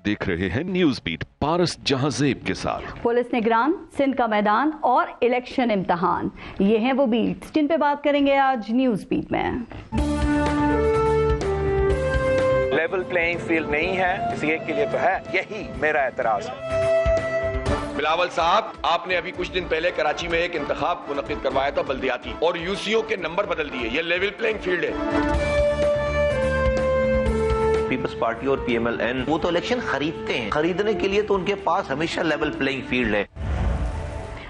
देख रहे हैं न्यूज बीट पारस जहांजेब के साथ। पुलिस निगरान, सिंध का मैदान और इलेक्शन इम्तिहान, ये हैं वो बीट्स जिन पे बात करेंगे आज न्यूज बीट में। लेवल प्लेइंग फील्ड नहीं है, किसी एक के लिए तो है, यही मेरा एतराज है। बिलावल साहब, आपने अभी कुछ दिन पहले कराची में एक इंतखाब मुनक्किद करवाया था बल्दियाती, और यूसीओ के नंबर बदल दिए। ये लेवल प्लेइंग फील्ड है। पीपल्स पार्टी और पीएमएलएन वो तो इलेक्शन खरीदते हैं, खरीदने के लिए तो उनके पास हमेशा लेवल प्लेइंग फील्ड है।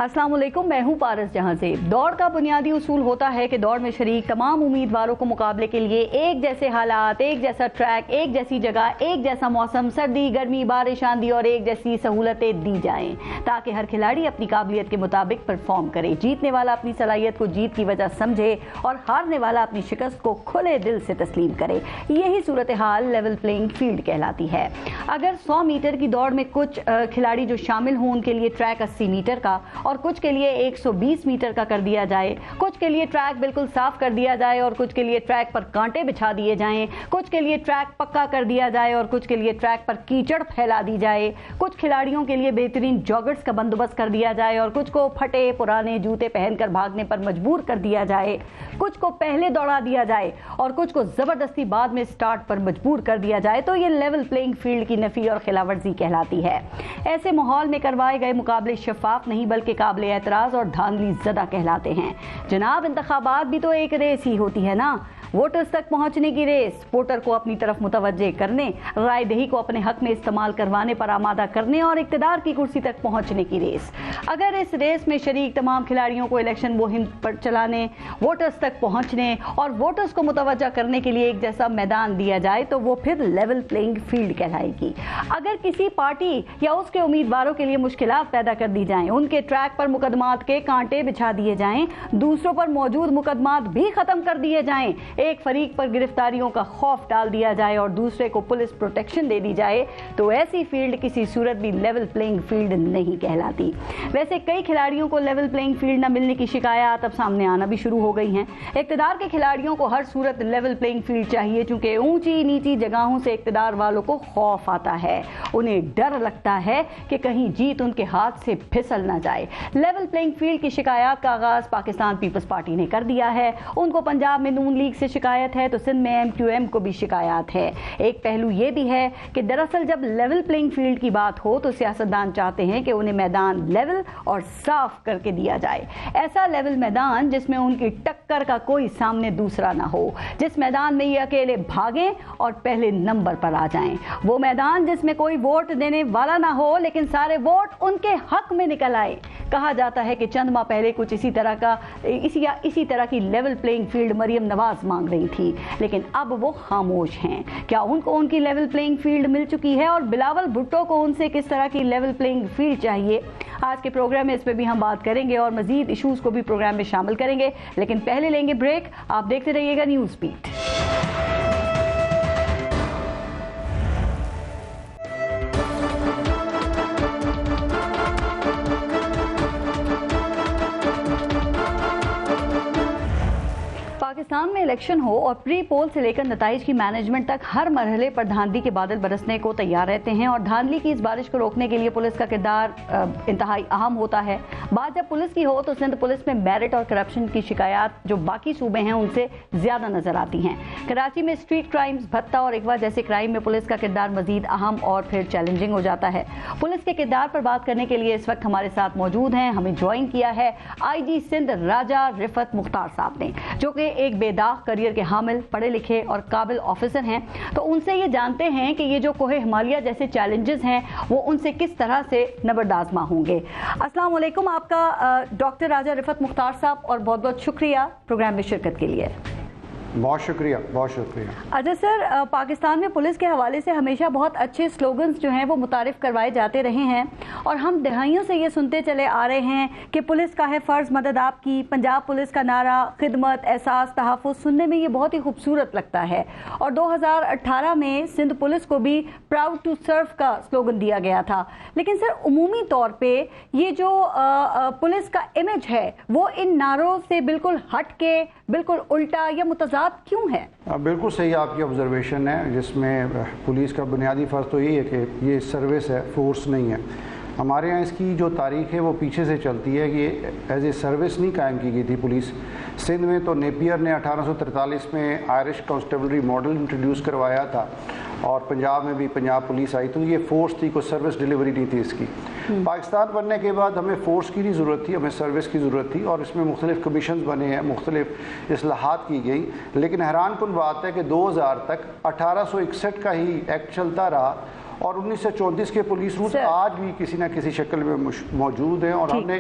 अस्सलाम वालेकुम, मैं हूं पारस जहांजेब। दौड़ का बुनियादी उसूल होता है कि दौड़ में शरीक तमाम उम्मीदवारों को मुकाबले के लिए एक जैसे हालात, एक जैसा ट्रैक, एक जैसी जगह, एक जैसा मौसम, सर्दी, गर्मी, बारिश, आंधी और एक जैसी सहूलतें दी जाएं ताकि हर खिलाड़ी अपनी काबिलियत के मुताबिक परफॉर्म करे। जीतने वाला अपनी सलाहियत को जीत की वजह समझे और हारने वाला अपनी शिकस्त को खुले दिल से तस्लीम करे। यही सूरत हाल लेवल प्लेइंग फील्ड कहलाती है। अगर 100 मीटर की दौड़ में कुछ खिलाड़ी जो शामिल हों उनके लिए ट्रैक 80 मीटर का और कुछ के लिए 120 मीटर का कर दिया जाए, कुछ के लिए ट्रैक बिल्कुल साफ कर दिया जाए और कुछ के लिए ट्रैक पर कांटे बिछा दिए जाएं, कुछ के लिए ट्रैक पक्का कर दिया जाए और कुछ के लिए ट्रैक पर कीचड़ फैला दी जाए, कुछ खिलाड़ियों के लिए बेहतरीन जॉगर्स का बंदोबस्त कर दिया जाए और कुछ को फटे पुराने जूते पहनकर भागने पर मजबूर कर दिया जाए, कुछ को पहले दौड़ा दिया जाए और कुछ को जबरदस्ती बाद में स्टार्ट पर मजबूर कर दिया जाए, तो ये लेवल प्लेइंग फील्ड की नफी और खिलाफवर्जी कहलाती है। ऐसे माहौल में करवाए गए मुकाबले शफाफ नहीं बल्कि काबिल एतराज और धांधली ज़दा कहलाते हैं। जनाब, इंतखाबात भी तो एक रेस ही होती है ना, वोटर्स तक पहुंचने की रेस, वोटर को अपनी तरफ मुतवज्जे करने, राय दही को अपने हक में इस्तेमाल करवाने पर आमादा करने और इक्तदार की कुर्सी तक पहुंचने की रेस। अगर इस रेस में शरीक तमाम खिलाड़ियों को इलेक्शन मुहिम पर चलाने, वोटर्स तक पहुंचने और वोटर्स को मुतवज्जा करने के लिए एक जैसा मैदान दिया जाए तो वो फिर लेवल प्लेइंग फील्ड कहलाएगी। अगर किसी पार्टी या उसके उम्मीदवारों के लिए मुश्किलात पैदा कर दी जाएं, उनके ट्रैक पर मुकदमात के कांटे बिछा दिए जाएं, दूसरों पर मौजूद मुकदमात भी खत्म कर दिए जाएं, एक फरीक पर गिरफ्तारियों का खौफ डाल दिया जाए और दूसरे को पुलिस प्रोटेक्शन दे दी जाए, तो ऐसी फील्ड किसी सूरत भी लेवल प्लेइंग फील्ड नहीं कहलाती। वैसे कई खिलाड़ियों को लेवल प्लेइंग फील्ड न मिलने की शिकायत अब सामने आना भी शुरू हो गई हैं। इक्तदार के खिलाड़ियों को हर सूरत लेवल प्लेइंग फील्ड चाहिए, चूंकि ऊंची नीची जगहों से इक्तदार वालों को खौफ आता है, उन्हें डर लगता है कि कहीं जीत उनके हाथ से फिसल ना जाए। लेवल प्लेइंग फील्ड की शिकायत का आगाज पाकिस्तान पीपल्स पार्टी ने कर दिया है। उनको पंजाब में नून लीग से शिकायत है तो सिंध में MQM को भी शिकायत है। एक पहलू ये भी है कि दरअसल जब लेवल प्लेइंग फील्ड की बात हो तो सियासतदान चाहते हैं कि उन्हें मैदान लेवल और साफ करके दिया जाए। ऐसा लेवल मैदान जिसमें उनकी टक्कर का कोई सामने दूसरा ना हो, जिस मैदान में ये अकेले भागें और पहले नंबर पर आ जाएं। वो मैदान जिसमें कोई वोट देने वाला ना हो लेकिन सारे वोट उनके हक में निकल आए। कहा जाता है कि चंद माह पहले कुछ इसी तरह की level playing field Maryam Nawaz मांग रही थी, लेकिन अब वो खामोश हैं। क्या उनको उनकी लेवल प्लेइंग फील्ड मिल चुकी है और बिलावल भुट्टो को उनसे किस तरह की लेवल प्लेइंग फील्ड चाहिए? आज के प्रोग्राम में इस पे भी हम बात करेंगे और मजीद इश्यूज को भी प्रोग्राम में शामिल करेंगे, लेकिन पहले लेंगे ब्रेक। आप देखते रहिएगा न्यूज बीट। पाकिस्तान में इलेक्शन हो और प्री पोल से लेकर नताइज की मैनेजमेंट तक हर मरहले पर धांधली के बादल बरसने को तैयार रहते हैं और धांधली की इस बारिश को रोकने के लिए पुलिस का किरदार इंतहाई अहम होता है। बात जब पुलिस की हो तो सिंध पुलिस में मेरिट और करप्शन की शिकायत जो बाकी सूबे हैं उनसे ज्यादा नजर आती हैं। कराची में स्ट्रीट क्राइम्स, भत्ता और अगवा जैसे क्राइम में पुलिस का किरदार मजीद अहम और फिर चैलेंजिंग हो जाता है। पुलिस के किरदार पर बात करने के लिए इस वक्त हमारे साथ मौजूद हैं, हमें ज्वाइन किया है IG सिंध राजा रिफत मुख्तार साहब ने, जो कि एक बेदाग करियर के हामिल, पढ़े लिखे और काबिल ऑफिसर हैं। तो उनसे ये जानते हैं कि ये जो कोहे हिमालय जैसे चैलेंजेस हैं वो उनसे किस तरह से नबरदाज़मा होंगे। अस्सलाम वालेकुम, आपका डॉक्टर राजा रिफत मुख्तार साहब, और बहुत बहुत शुक्रिया प्रोग्राम में शिरकत के लिए। بہت شکریہ، بہت شکریہ۔ اچھا سر، پاکستان میں پولیس کے حوالے سے ہمیشہ بہت اچھے سلوگنز جو ہیں وہ متعارف کروائے جاتے رہے ہیں، اور ہم دہائیوں سے یہ سنتے چلے آ رہے ہیں کہ پولیس کا ہے فرض مدد آپ کی، پنجاب پولیس کا نعرہ خدمت، احساس، تحفظ، سننے میں یہ بہت ہی خوبصورت لگتا ہے، اور 2018 میں سندھ پولیس کو بھی پراؤڈ ٹو سرو کا سلوگن دیا گیا تھا۔ لیکن سر عمومی طور پہ یہ جو پولیس کا امیج ہے وہ ان نعروں سے بالکل ہٹ کے بالکل الٹا یا متضاد کیوں ہے؟ بالکل صحیح آپ کی آبزرویشن ہے، جس میں پولیس کا بنیادی فرض تو یہی ہے کہ یہ سروس ہے، فورس نہیں ہے۔ ہمارے یہاں اس کی جو تاریخ ہے وہ پیچھے سے چلتی ہے کہ ایز اے سروس نہیں قائم کی گئی تھی پولیس۔ سندھ میں تو نیپیئر نے 1843 میں آئرش کانسٹیبلری ماڈل انٹروڈیوس کروایا تھا، اور پنجاب میں بھی پنجاب پولیس آئی، تو یہ فورس تھی، کوئی سروس ڈیلیوری نہیں تھی اس کی۔ پاکستان بننے کے بعد ہمیں فورس کی نہیں ضرورت تھی، ہمیں سروس کی ضرورت تھی، اور اس میں مختلف کمیشنز بنے ہیں، مختلف اصلاحات کی گئی۔ لیکن حیران کن بات ہے کہ 2000 تک 1861 کا ہی ایکٹ چلتا رہا، اور 1934 کے پولیس رولز آج بھی کسی نہ کسی شکل میں موجود ہیں، اور ہم نے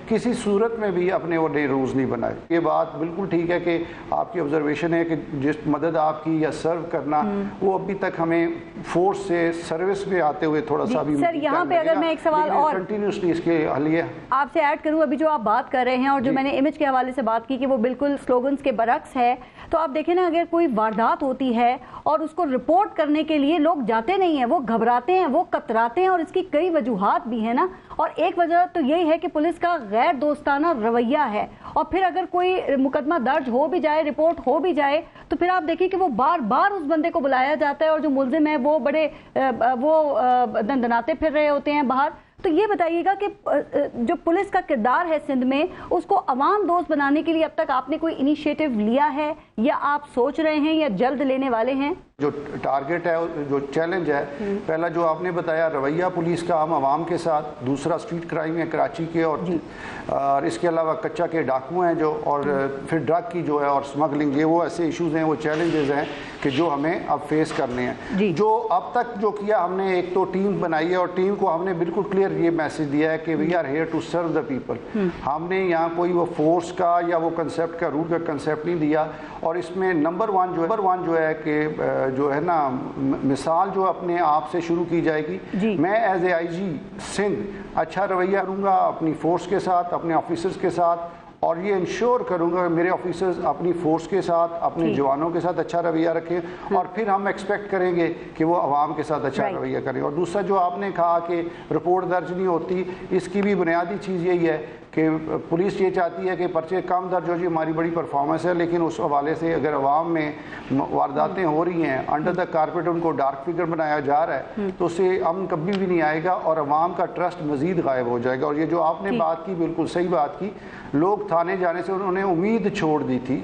کسی صورت میں بھی اپنے وہ نئے رولز نہیں بنائے۔ یہ بات بالکل ٹھیک ہے کہ آپ کی آبزرویشن ہے کہ جس مدد آپ کی یا سرو کرنا، وہ ابھی تک ہمیں فورس سے سروس میں آتے ہوئے تھوڑا سا بھی سر یہاں پہ اگر میں ایک سوال اور کنٹینیوسلی اس کے حلیے آپ سے ایڈ کروں، ابھی جو آپ بات کر رہے ہیں اور جو میں نے امیج کے حوالے سے بات کی کہ وہ بالکل سلوگنز کے برعکس ہے، تو آپ دیکھیں نا، اگر کوئی واردات ہوتی ہے اور اس کو رپورٹ کرنے کے لیے لوگ جاتے نہیں ہیں، وہ گھبراتے ہیں، وہ کتراتے ہیں، اور اس کی کئی وجوہات بھی ہیں نا، اور ایک وجہ تو یہی ہے کہ پولیس کا غیر دوستانہ رویہ ہے، اور پھر اگر کوئی مقدمہ درج ہو بھی جائے، رپورٹ ہو بھی جائے، تو پھر آپ دیکھیں کہ وہ بار بار اس بندے کو بلایا جاتا ہے، اور جو ملزم ہے وہ بڑے دندناتے پھر رہے ہوتے ہیں باہر۔ تو یہ بتائیے گا کہ جو پولیس کا کردار ہے سندھ میں، اس کو عوام دوست بنانے کے لیے اب تک آپ نے کوئی انیشیٹو لیا ہے، یا آپ سوچ رہے ہیں، یا جلد لینے والے ہیں؟ جو ٹارگٹ ہے، جو چیلنج ہے، پہلا جو آپ نے بتایا رویہ پولیس کا ہم عوام کے ساتھ، دوسرا اسٹریٹ کرائم ہے کراچی کے، اور اس کے علاوہ کچا کے ڈاکو ہیں جو، اور پھر ڈرگ کی جو ہے اور سمگلنگ، یہ وہ ایسے ایشوز ہیں، وہ چیلنجز ہیں کہ جو ہمیں اب فیس کرنے ہیں۔ جو اب تک جو کیا ہم نے، ایک تو ٹیم بنائی ہے، اور ٹیم کو ہم نے بالکل کلیئر یہ میسج دیا ہے کہ we are here to serve the people. ہم نے یہاں کوئی وہ فورس کا یا وہ کنسیپٹ کا، رول کا کنسیپٹ نہیں دیا، اور اس میں نمبر ون جو ہے کہ جو ہے نا مثال جو اپنے آپ سے شروع کی جائے گی۔ میں ایز اے آئی جی سندھ اچھا رویہ کروں گا اپنی فورس کے ساتھ، اپنے آفیسرز کے ساتھ، اور یہ انشور کروں گا کہ میرے آفیسرز اپنی فورس کے ساتھ، اپنے جوانوں کے ساتھ اچھا رویہ رکھیں، اور پھر ہم ایکسپیکٹ کریں گے کہ وہ عوام کے ساتھ اچھا رویہ کریں۔ اور دوسرا جو آپ نے کہا کہ رپورٹ درج نہیں ہوتی، اس کی بھی بنیادی چیز یہی ہے کہ پولیس یہ چاہتی ہے کہ پرچے کم درج ہو جائے، ہماری بڑی پرفارمنس ہے، لیکن اس حوالے سے اگر عوام میں وارداتیں ہو رہی ہیں، انڈر دا کارپیٹ ان کو ڈارک فگر بنایا جا رہا ہے، تو اس سے امن کبھی بھی نہیں آئے گا، اور عوام کا ٹرسٹ مزید غائب ہو جائے گا۔ اور یہ جو آپ نے بات کی، بالکل صحیح بات کی، لوگ تھانے جانے سے انہوں نے امید چھوڑ دی تھی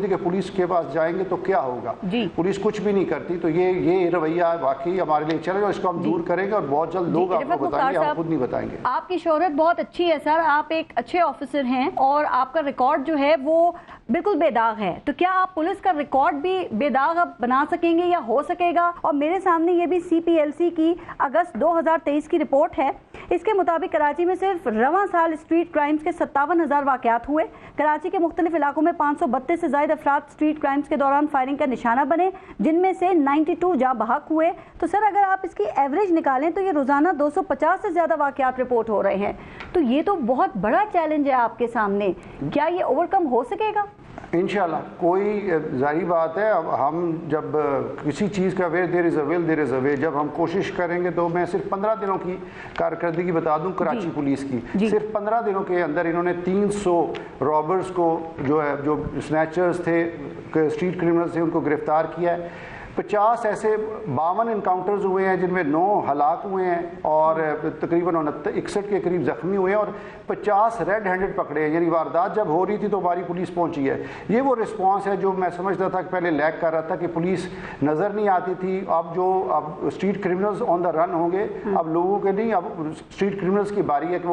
کہ پولیس کے پاس جائیں گے تو کیا ہوگا، پولیس کچھ بھی نہیں کرتی۔ تو یہ رویہ واقعی ہمارے لیے چلے گا، اس کو ہم دور کریں گے، اور بہت جلد لوگ آپ کو بتائیں گے، آپ خود نہیں بتائیں گے۔ آپ کی شہرت بہت اچھی ہے سر، آپ ایک اچھے آفیسر ہیں، اور آپ کا ریکارڈ جو ہے وہ بالکل بے داغ ہے، تو کیا آپ پولیس کا ریکارڈ بھی بے داغ اب بنا سکیں گے، یا ہو سکے گا؟ اور میرے سامنے یہ بھی سی پی ایل سی کی اگست 2023 کی رپورٹ ہے۔ اس کے مطابق کراچی میں صرف رواں سال اسٹریٹ کرائمز کے 57,000 واقعات ہوئے۔ کراچی کے مختلف علاقوں میں 532 سے زائد افراد اسٹریٹ کرائمز کے دوران فائرنگ کا نشانہ بنے، جن میں سے 92 جاں بحق ہوئے۔ تو سر اگر آپ اس کی ایوریج نکالیں تو یہ روزانہ 250 سے زیادہ واقعات رپورٹ ہو رہے ہیں، تو یہ تو بہت بڑا چیلنج ہے آپ کے سامنے، کیا یہ اوور کم ہو سکے گا؟ انشاءاللہ کوئی ظاہری بات ہے، ہم جب کسی چیز کا ویئر دیر از اے ول دیر از اے وے، جب ہم کوشش کریں گے تو میں صرف 15 دنوں کی کارکردگی بتا دوں کراچی پولیس کی، صرف 15 دنوں کے اندر انہوں نے 300 رابرز کو جو سنیچرز تھے، اسٹریٹ کرمنلز تھے، ان کو گرفتار کیا ہے۔ 50 ایسے 52 انکاؤنٹرز ہوئے ہیں جن میں 9 ہلاک ہوئے ہیں، اور تقریباً 61 کے قریب زخمی ہوئے ہیں، اور 50 ریڈ ہینڈڈ پکڑے ہیں۔ یعنی واردات جب ہو رہی تھی تو ہماری پولیس پہنچی ہے۔ یہ وہ رسپانس ہے جو میں سمجھتا تھا کہ پہلے لیک کر رہا تھا، کہ پولیس نظر نہیں آتی تھی۔ اب اسٹریٹ کرمنلز آن دا رن ہوں گے، اب لوگوں کے نہیں، اب اسٹریٹ کرمنلز کی باری ہے کہ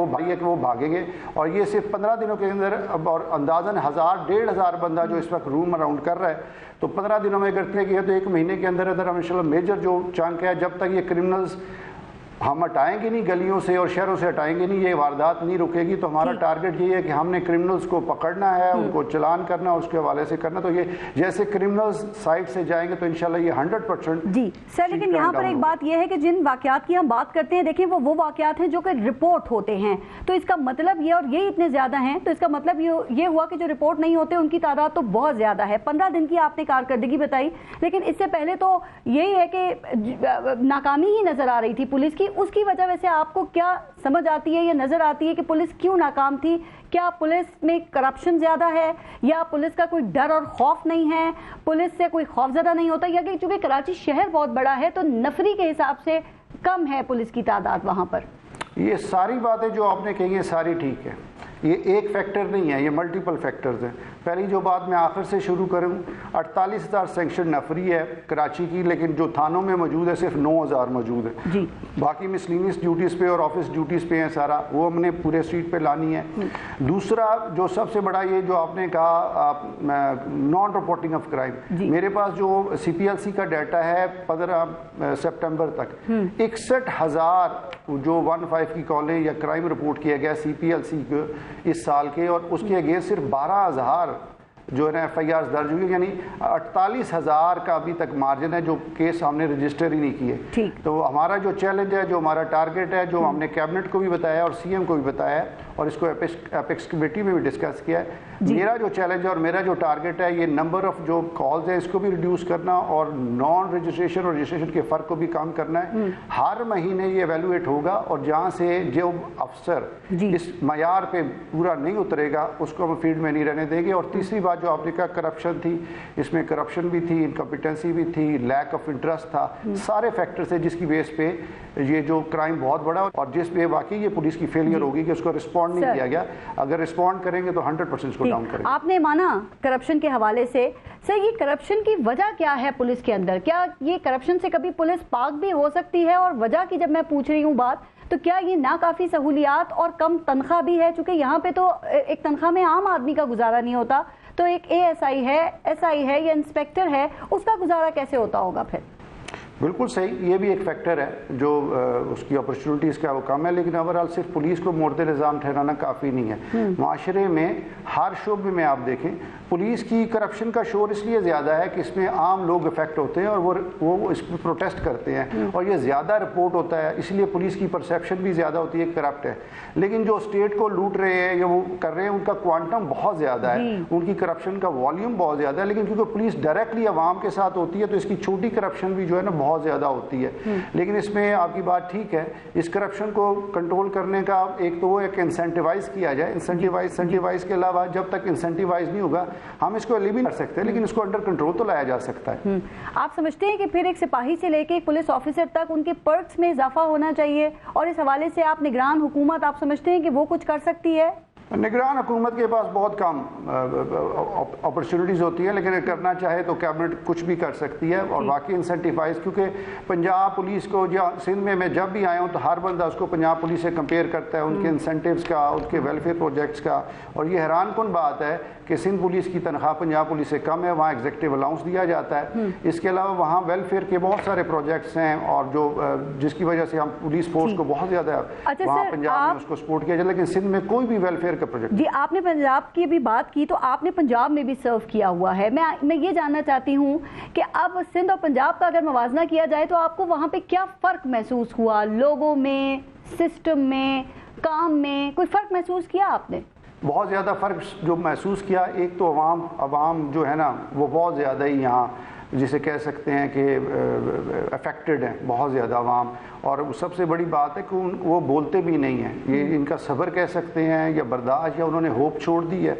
وہ بھاگیں گے، اور یہ صرف 15 دنوں کے اندر اب، اور اندازاً 1000-1500 بندہ جو اس وقت روم اراؤنڈ کر رہا ہے، تو 15 دنوں میں کرتے ہیں کہ تو 1 مہینے کے اندر ہم انشاءاللہ میجر جو چانک ہے، جب تک یہ کرمنلز ہم ہٹائیں گے نہیں گلیوں سے اور شہروں سے ہٹائیں گے نہیں, یہ واردات نہیں رکے گی. تو ہمارا ٹارگٹ یہ ہے کہ ہم نے کرمنلز کو پکڑنا ہے, ان کو چلان کرنا, اس کے حوالے سے کرنا. تو یہ جیسے کرمنلز سائٹ سے جائیں گے تو انشاءاللہ یہ 100%. جی سر, لیکن یہاں پر ایک بات یہ ہے کہ جن واقعات کی ہم بات کرتے ہیں, دیکھیں وہ واقعات ہیں جو کہ رپورٹ ہوتے ہیں, تو اس کا مطلب یہ, اور یہ اتنے زیادہ ہیں, تو اس کا مطلب یہ ہوا کہ جو رپورٹ نہیں ہوتے ان کی تعداد تو بہت زیادہ ہے. 15 دن کی آپ نے کارکردگی بتائی, لیکن اس سے پہلے تو یہی ہے کہ ناکامی ہی نظر آ رہی تھی پولیس کی. اس کی وجہ ویسے آپ کو کیا سمجھ آتی ہے یا نظر آتی ہے کہ پولیس کیوں ناکام تھی؟ کیا پولیس میں کرپشن زیادہ ہے, یا پولیس کا کوئی ڈر اور خوف نہیں ہے, پولیس سے کوئی خوف زدہ نہیں ہوتا, یا کہ چونکہ کراچی شہر بہت بڑا ہے تو نفری کے حساب سے کم ہے پولیس کی تعداد وہاں پر؟ یہ ساری باتیں جو آپ نے کہی ہیں ساری ٹھیک ہے, یہ ایک فیکٹر نہیں ہے, یہ ملٹیپل فیکٹرز ہیں. پہلی جو بات میں آخر سے شروع کروں, 48,000 سینکشن نفری ہے کراچی کی, لیکن جو تھانوں میں موجود ہے صرف 9,000 موجود ہے. جی, باقی مسلینس ڈیوٹیز پہ اور آفس ڈیوٹیز پہ ہیں سارا, وہ ہم نے پورے اسٹریٹ پہ لانی ہے. دوسرا جو سب سے بڑا یہ جو آپ نے کہا نان رپورٹنگ آف کرائم, میرے پاس جو CPLC کا ڈیٹا ہے 15 سپٹمبر تک 61,000 جو 15 کی کالیں یا کرائم رپورٹ کیا گیا CPLC کو اس سال کے, اور اس کے اگینسٹ صرف 12,000 جو ہے نا FIRs درج ہوئی, یعنی 48,000 کا ابھی تک مارجن ہے جو کیس ہم نے رجسٹر ہی نہیں کیے. تو ہمارا جو چیلنج ہے, جو ہمارا ٹارگٹ ہے, جو ہم نے کیبنٹ کو بھی بتایا اور CM کو بھی بتایا ہے, اور اس کو اپیکس کمیٹی میں بھی ڈسکس کیا ہے, میرا جو چیلنج ہے اور میرا جو ٹارگٹ ہے, یہ نمبر آف جو کالز ہیں اس کو بھی ریڈیوس کرنا, اور نان رجسٹریشن اور رجسٹریشن کے فرق کو بھی کام کرنا ہے. ہر مہینے یہ ایویلویٹ ہوگا, اور جہاں سے جو افسر اس معیار پہ پورا نہیں اترے گا اس کو ہم فیلڈ میں نہیں رہنے دیں گے. اور تیسری بات جو آپ نے کہا کرپشن تھی, اس میں کرپشن بھی تھی, انکمپیٹنسی بھی تھی, لیک آف انٹرسٹ تھا, سارے فیکٹرز ہیں جس کی بیس پہ یہ جو کرائم بہت بڑا, اور جس پہ واقعی یہ پولیس کی فیلئر ہوگی کہ اس کو رسپونڈ نہیں کیا گیا. اگر رسپونڈ کریں گے تو 100% اس کو ڈاؤن کریں گے. آپ نے مانا کرپشن کے حوالے سے, سر یہ کرپشن کی وجہ کیا ہے پولیس کے اندر؟ کیا یہ کرپشن سے کبھی پولیس پاک بھی ہو سکتی ہے؟ اور وجہ کی جب میں پوچھ رہی ہوں بات, تو کیا یہ ناکافی سہولیات اور کم تنخواہ بھی ہے؟ چونکہ یہاں پہ تو ایک تنخواہ میں عام آدمی کا گزارا نہیں ہوتا, تو ایک ASI ہے, SI ہے یا انسپیکٹر ہے, اس کا گزارا کیسے ہوتا ہوگا پھر؟ بالکل صحیح, یہ بھی ایک فیکٹر ہے جو اس کی اپرچونٹیز کا وہ کم ہے. لیکن اوورآل صرف پولیس کو مورد نظام ٹھہرانا کافی نہیں ہے. معاشرے میں ہر شعبے میں آپ دیکھیں پولیس کی کرپشن کا شور اس لیے زیادہ ہے کہ اس میں عام لوگ افیکٹ ہوتے ہیں, اور وہ اس پہ پروٹیسٹ کرتے ہیں, اور یہ زیادہ رپورٹ ہوتا ہے, اس لیے پولیس کی پرسیپشن بھی زیادہ ہوتی ہے کرپٹ ہے. لیکن جو اسٹیٹ کو لوٹ رہے ہیں یا وہ کر رہے ہیں, ان کا کوانٹم بہت زیادہ ہے, ان کی کرپشن کا والیوم بہت زیادہ ہے. لیکن کیونکہ پولیس ڈائریکٹلی عوام کے ساتھ ہوتی ہے تو اس کی چھوٹی کرپشن بھی جو ہے نا بہت زیادہ ہوتی ہے. لیکن اس میں آپ کی بات ٹھیک ہے, اس کرپشن کو کنٹرول کرنے کا ایک تو وہ ہے کہ انسینٹیوائز کیا جائے. انسینٹیوائز کے علاوہ جب تک انسینٹیوائز نہیں ہوگا ہم اس کو ایلیمنیٹ کر سکتے ہیں, لیکن اس کو انڈر کنٹرول تو لایا جا سکتا ہے. آپ سمجھتے ہیں کہ پھر ایک سپاہی سے لے کے ایک پولیس آفیسر تک ان کے پرکس میں اضافہ ہونا چاہیے, اور اس حوالے سے آپ نگران حکومت آپ سمجھتے ہیں کہ وہ کچھ کر سکتی ہے؟ نگران حکومت کے پاس بہت کم اپرچونٹیز ہوتی ہیں, لیکن کرنا چاہے تو کیبنٹ کچھ بھی کر سکتی ہے. اور باقی انسینٹیفائز, کیونکہ پنجاب پولیس کو سندھ میں جب بھی آیا ہوں تو ہر بندہ اس کو پنجاب پولیس سے کمپیئر کرتا ہے, ان کے انسینٹیوز کا, ان کے ویلفیئر پروجیکٹس کا. اور یہ حیران کن بات ہے کہ سندھ پولیس کی تنخواہ پنجاب پولیس سے کم ہے, وہاں ایگزیکٹو الاؤنس دیا جاتا ہے. اس کے علاوہ وہاں ویلفیئر کے بہت سارے پروجیکٹس ہیں, اور جو جس کی وجہ سے ہم پولیس فورس کو بہت زیادہ وہاں پنجاب میں اس کو سپورٹ کیا جائے, لیکن سندھ میں کوئی بھی ویلفیئر کا پروجیکٹ. جی, آپ نے پنجاب کی بھی بات کی, تو آپ نے پنجاب میں بھی سرو کیا ہوا ہے. میں یہ جاننا چاہتی ہوں کہ اب سندھ اور پنجاب کا اگر موازنہ کیا جائے تو آپ کو وہاں پہ کیا فرق محسوس ہوا؟ لوگوں میں, سسٹم میں, کام میں کوئی فرق محسوس کیا آپ نے؟ بہت زیادہ فرق جو محسوس کیا, ایک تو عوام جو ہے نا وہ بہت زیادہ ہی یہاں جسے کہہ سکتے ہیں کہ افیکٹڈ ہیں بہت زیادہ عوام. اور سب سے بڑی بات ہے کہ وہ بولتے بھی نہیں ہیں, یہ ان کا صبر کہہ سکتے ہیں یا برداشت, یا انہوں نے ہوپ چھوڑ دی ہے.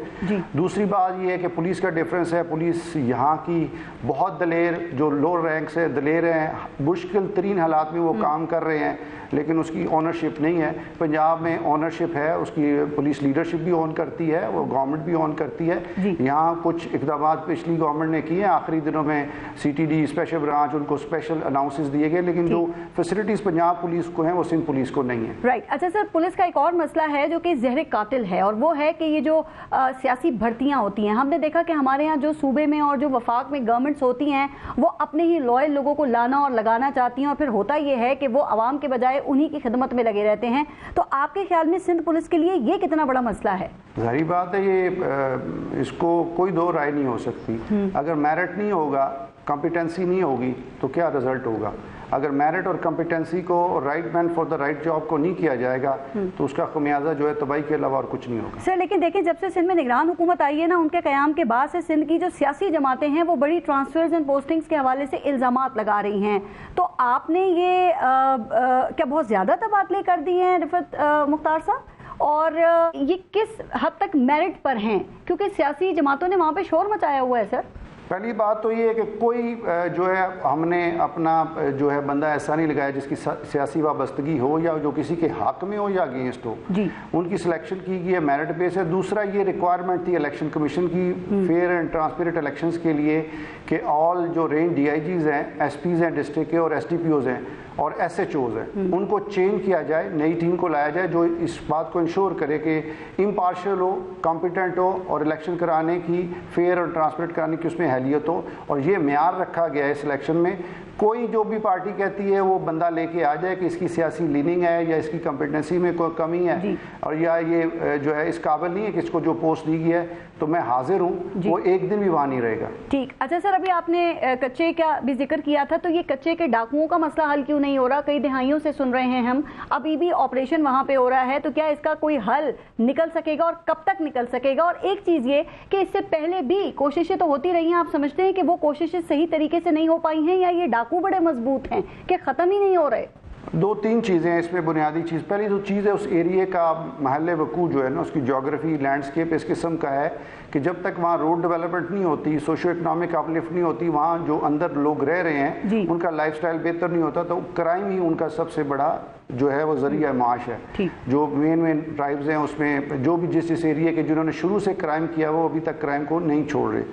دوسری بات یہ ہے کہ پولیس کا ڈیفرنس ہے, پولیس یہاں کی بہت دلیر, جو لوور رینک سے دلیر ہیں, مشکل ترین حالات میں وہ کام کر رہے ہیں, لیکن اس کی اونرشپ نہیں ہے. پنجاب میں اونرشپ ہے, اس کی پولیس لیڈرشپ بھی اون کرتی ہے, وہ گورنمنٹ بھی اون کرتی ہے. یہاں کچھ اقدامات پچھلی گورنمنٹ نے کیے ہیں, آخری دنوں میں CTD स्पेशल ब्रांच, उनको स्पेशल अनाउंसेस दिए गए, लेकिन जो फैसिलिटीज़ पंजाब पुलिस को हैं वो सिंध पुलिस को नहीं है। राइट। अच्छा सर, पुलिस का एक और मसला है जो कि ज़हर कातिल है, और वो है कि ये जो सियासी भर्तियाँ होती हैं, हमने देखा कि हमारे यहाँ जो सूबे में और जो वफाक में गवर्नमेंट्स होती हैं वो अपने ही लॉयल लोगों को लाना और लगाना चाहती हैं, और फिर होता ये है कि वो आवाम के बजाय उन्हीं की खिदमत में लगे रहते हैं। तो आपके ख्याल में सिंध पुलिस के लिए ये कितना बड़ा मसला है? जाहिर बात है, ये इसको कोई दो राय नहीं हो सकती। अगर मेरिट नहीं होगा, कॉम्पिटेंसी नहीं होगी, तो क्या रिजल्ट होगा? अगर मेरिट और कॉम्पिटेंसी को right man for the right job को नहीं किया जाएगा तो उसका खमियाजा जो है तबाही के अलावा और कुछ नहीं होगा। सर लेकिन देखिए, जब से सिंध में निगरान हुकूमत आई है ना, उनके क़याम के बाद से सिंध की जो सियासी जमातें हैं वो बड़ी ट्रांसफर्स एंड पोस्टिंग्स के हवाले से इल्ज़ामात लगा रही हैं। तो आपने ये क्या बहुत ज़्यादा तबादले कर दिए हैं रिफत मुख्तार साहब, और ये किस हद तक मेरिट पर हैं? क्योंकि सियासी जमातों ने वहाँ पे शोर मचाया हुआ है। सर पहली बात तो ये है कि कोई जो है हमने अपना जो है बंदा ऐसा नहीं लगाया जिसकी सियासी वाबस्तगी हो या जो किसी के हक में हो या अगेंस्ट हो जी। उनकी सिलेक्शन की गई है मेरिट बेस है। दूसरा ये रिक्वायरमेंट थी इलेक्शन कमीशन की फेयर एंड ट्रांसपेरेंट इलेक्शंस के लिए कि ऑल जो रेंज DIGs हैं, SPs हैं डिस्ट्रिक्ट के, और SDPOs हैं और SHOs हैं, उनको चेंज किया जाए, नई टीम को लाया जाए जो इस बात को इंश्योर करे कि इम्पार्शियल हो, कॉम्पिटेंट हो और इलेक्शन कराने की फेयर और ट्रांसपेरेंट कराने की उसमें हैलियत हो। और ये म्यार रखा गया है इस इलेक्शन में। कोई जो भी पार्टी कहती है वो बंदा लेके आ जाए कि इसकी सियासी लीनिंग है या इसकी कॉम्पिटेंसी में कोई कमी है और या ये जो है इस काबिल नहीं है कि इसको जो पोस्ट दी गई है, तो मैं हाजिर हूँ, वो एक दिन भी वहाँ नहीं रहेगा। ठीक। अच्छा सर, अभी आपने कच्चे का भी जिक्र किया था, तो ये कच्चे के डाकुओं का मसला हल क्यों नहीं हो रहा? कई दिहाइयों से सुन रहे हैं हम, अभी भी ऑपरेशन वहाँ पे हो रहा है, तो क्या इसका कोई हल निकल सकेगा और कब तक निकल सकेगा? और एक चीज़ ये कि इससे पहले भी कोशिशें तो होती रही हैं, आप समझते हैं कि वो कोशिशें सही तरीके से नहीं हो पाई हैं या ये डाकू बड़े मजबूत हैं कि ख़त्म ही नहीं हो रहे? दो तीन चीज़ें हैं इसमें बुनियादी चीज़। पहली जो चीज़ है उस एरिए का महल वकूዕ जो है ना, उसकी जोग्राफी लैंडस्केप इस किस्म का है कि जब तक वहाँ रोड डेवलपमेंट नहीं होती, सोशो इकनॉमिक अपलिफ्ट नहीं होती, वहाँ जो अंदर लोग रह रहे हैं उनका लाइफस्टाइल बेहतर नहीं होता, तो क्राइम ही उनका सबसे बड़ा जो है वो जरिया माश है। जो मेन ट्राइब्स हैं उसमें जो भी जिस एरिया के जिन्होंने शुरू से क्राइम किया वो अभी तक क्राइम को नहीं छोड़ रहे।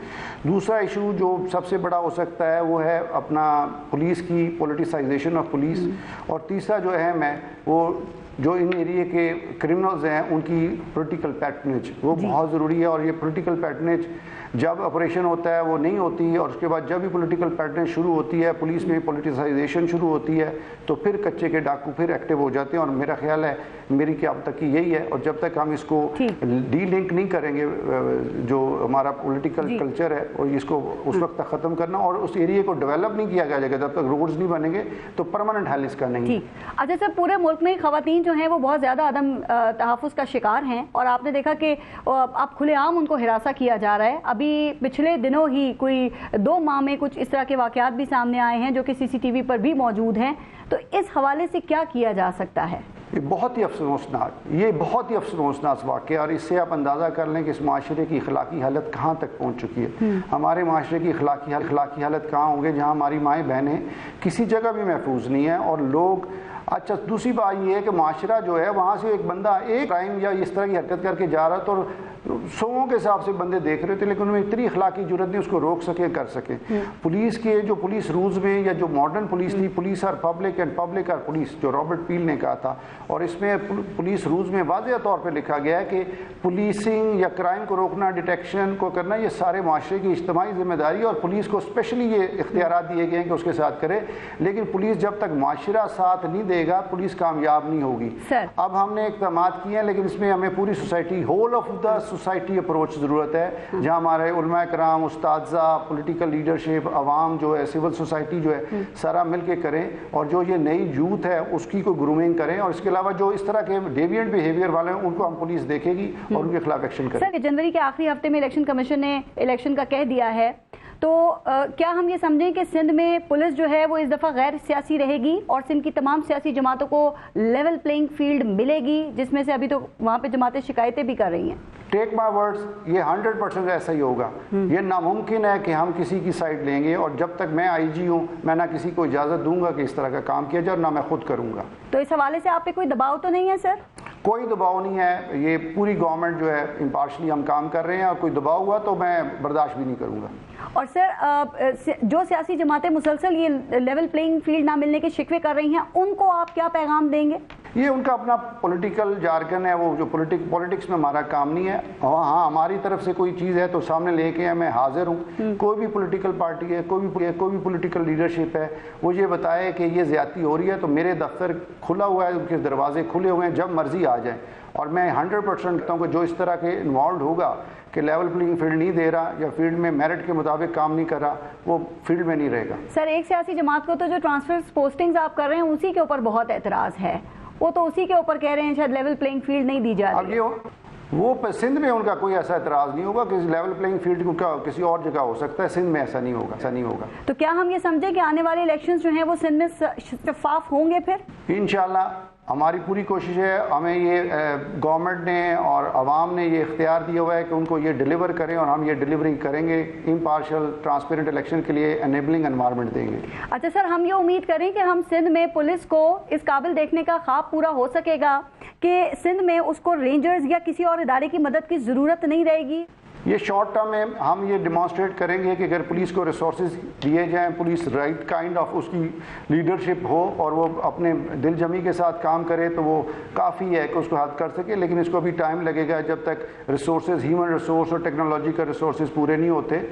दूसरा इशू जो सबसे बड़ा हो सकता है वो है अपना पुलिस की पोलिटिसाइजेशन ऑफ पुलिस। और तीसरा जो अहम है वो जो इन एरिया के क्रिमिनल्स हैं उनकी पॉलिटिकल पैटर्नेज, वो बहुत ज़रूरी है। और ये पॉलिटिकल पैटर्नेज जब ऑपरेशन होता है वो नहीं होती, और उसके बाद जब भी पॉलिटिकल पैटर्न शुरू होती है, पुलिस में पॉलिटिसाइजेशन शुरू होती है, तो फिर कच्चे के डाकू फिर एक्टिव हो जाते हैं। और मेरा ख्याल है, मेरी क्या अब तक की यही है, और जब तक हम इसको डी लिंक नहीं करेंगे जो हमारा पॉलिटिकल कल्चर है, और इसको उस वक्त तक ख़त्म करना और उस एरिया को डेवलप नहीं किया जाएगा, जब तक रोड्स नहीं बनेंगे तो परमानेंट हल इसका नहीं। अच्छा सर, पूरे मुल्क में खवातीन जो हैं वो बहुत ज़्यादा अदम तहफ़्फ़ुज़ का शिकार हैं, और आपने देखा कि अब खुलेआम उनको हिरासा किया जा रहा है। अभी पिछले दिनों ही कोई 2 माह में कुछ इस तरह के वाक़यात भी सामने आए हैं जो कि CCTV पर भी मौजूद हैं। तो इस हवाले से क्या किया जा सकता है? ये बहुत ही अफसोसनाक वाक़या, और इससे आप अंदाज़ा कर लें कि इस माशरे की अखलाकी हालत कहाँ तक पहुँच चुकी है। हमारे माशरे की अखलाकी हालत कहाँ होंगे जहाँ हमारी माएँ बहनें किसी जगह भी महफूज नहीं है और लोग। अच्छा, दूसरी बात ये है कि माशरा जो है वहाँ से एक बंदा एक क्राइम या इस तरह की हरकत करके जा रहा था और 100 के हिसाब से बंदे देख रहे थे, लेकिन उनमें इतनी अखलाकी जरूरत नहीं उसको रोक सके कर सके। पुलिस के जो पुलिस रूल्स में या जो मॉडर्न पुलिस थी, police are public and public are police, जो रॉबर्ट पील ने कहा था, और इसमें पुलिस रूल्स में वाज़ेह तौर पर लिखा गया है कि पुलिसिंग या क्राइम को रोकना, डिटेक्शन को करना, ये सारे माशरे की इज्तिमाई जिम्मेदारी है और पुलिस को स्पेशली ये इख्तियारात दिए गए हैं कि उसके साथ करे। लेकिन पुलिस जब तक माशरा साथ नहीं देगा पुलिस कामयाब नहीं होगी। अब हमने इक़दाम किए हैं, लेकिन इसमें हमें पूरी society, whole of the society approach ज़रूरत है, जहाँ हमारे उलमा कराम, उस्ताज़ा, पॉलिटिकल लीडरशिप, आवाम जो है, सिविल सोसाइटी जो है, सारा मिल के करें और जो ये नई यूथ है उसकी को ग्रूमिंग करें। और इसके अलावा जो इस तरह के डेविएंट बिहेवियर वाले हैं उनको हम पुलिस देखेगी और उनके खिलाफ एक्शन करें। सर, जनवरी के आखिरी हफ्ते में इलेक्शन कमीशन ने इलेक्शन का कह दिया है, तो क्या हम ये समझें कि सिंध में पुलिस जो है वो इस दफ़ा गैर सियासी रहेगी और सिंध की तमाम सियासी जमातों को लेवल प्लेइंग फील्ड मिलेगी, जिसमें से अभी तो वहाँ पे जमातें शिकायतें भी कर रही हैं? टेक माई वर्ड्स, ये 100% ऐसा ही होगा। ये नामुमकिन है कि हम किसी की साइड लेंगे, और जब तक मैं IG हूँ मैं ना किसी को इजाज़त दूंगा कि इस तरह का काम किया जाए और ना मैं खुद करूँगा। तो इस हवाले से आप पे कोई दबाव तो नहीं है सर? कोई दबाव नहीं है, ये पूरी गवर्नमेंट जो है इम्पार्शली हम काम कर रहे हैं, और कोई दबाव हुआ तो मैं बर्दाश्त भी नहीं करूँगा। और सर जो सियासी जमातें मुसलसल ये लेवल प्लेइंग फील्ड ना मिलने के शिकवे कर रही हैं, उनको आप क्या पैगाम देंगे? ये उनका अपना पॉलिटिकल जार्गन है, वो जो पॉलिटिक्स में हमारा काम नहीं है। हाँ, हमारी तरफ से कोई चीज़ है तो सामने लेके मैं हाजिर हूँ। कोई भी पॉलिटिकल पार्टी है, कोई भी पॉलिटिकल लीडरशिप है, वो ये बताए कि ये ज़्यादती हो रही है तो मेरे दफ्तर खुला हुआ है, उनके दरवाजे खुले हुए हैं, जब मर्जी आ जाएं। और मैं 100% कहता हूँ कि जो इस तरह के इन्वॉल्व होगा कि लेवल प्लेइंग फील्ड नहीं दे रहा या फील्ड में मेरिट के मुताबिक काम नहीं कर रहा, वो फील्ड में नहीं रहेगा। सर, एक सियासी जमात को तो जो ट्रांसफर पोस्टिंग्स आप कर रहे हैं उसी के ऊपर बहुत एतराज़ है, वो तो उसी के ऊपर कह रहे हैं शायद लेवल प्लेइंग फील्ड नहीं दी जा रही। अब ये वो सिंध में उनका कोई ऐसा एतराज़ नहीं होगा कि लेवल प्लेइंग फील्ड को किसी और जगह हो सकता है, सिंध में ऐसा नहीं होगा। तो क्या हम ये समझे कि आने वाले इलेक्शंस जो हैं वो सिंध में शफाफ होंगे? फिर इंशाल्लाह हमारी पूरी कोशिश है, हमें ये गवर्नमेंट ने और आवाम ने ये इख्तियार दिया हुआ है कि उनको ये डिलीवर करें और हम ये डिलीवरी करेंगे। इम्पार्शियल ट्रांसपेरेंट इलेक्शन के लिए एनेबलिंग एनवायरनमेंट देंगे। अच्छा सर, हम ये उम्मीद करें कि हम सिंध में पुलिस को इस काबिल देखने का ख्वाब पूरा हो सकेगा कि सिंध में उसको रेंजर्स या किसी और इदारे की मदद की ज़रूरत नहीं रहेगी। ये शॉर्ट टर्म में हम ये डिमॉन्स्ट्रेट करेंगे कि अगर पुलिस को रिसोर्सेज दिए जाएं, पुलिस राइट काइंड ऑफ उसकी लीडरशिप हो और वो अपने दिल जमी के साथ काम करे तो वो काफ़ी है कि उसको हद कर सके। लेकिन इसको अभी टाइम लगेगा जब तक रिसोर्सेज, ह्यूमन रिसोर्स और टेक्नोलॉजी का रिसोर्सेज पूरे नहीं होते।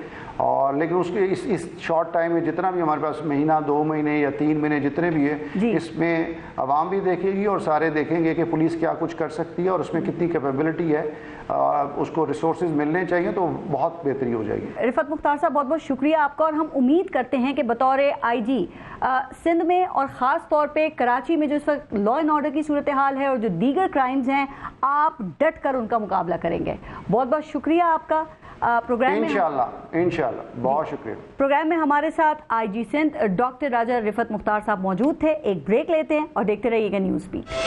और लेकिन उसके इस शॉर्ट टाइम में जितना भी हमारे पास महीना, 2 महीने या 3 महीने जितने भी है, इसमें आवाम भी देखेगी और सारे देखेंगे कि पुलिस क्या कुछ कर सकती है और उसमें कितनी कैपेबिलिटी है, उसको रिसोर्सेज मिलने चाहिए तो बहुत बेहतरी हो जाएगी। रिफत मुख्तार साहब, बहुत बहुत शुक्रिया आपका, और हम उम्मीद करते हैं कि बतौर आईजी सिंध में और ख़ास तौर पे कराची में जो इस वक्त लॉ एंड ऑर्डर की सूरत हाल है और जो दीगर क्राइम्स हैं, आप डट कर उनका मुकाबला करेंगे। बहुत बहुत शुक्रिया आपका। प्रोग्राम में इंशाल्लाह बहुत शुक्रिया। प्रोग्राम में हमारे साथ आईजी सिंध डॉक्टर राजा रिफत मुख्तार साहब मौजूद थे। एक ब्रेक लेते हैं और देखते रहिएगा न्यूज़ बीट।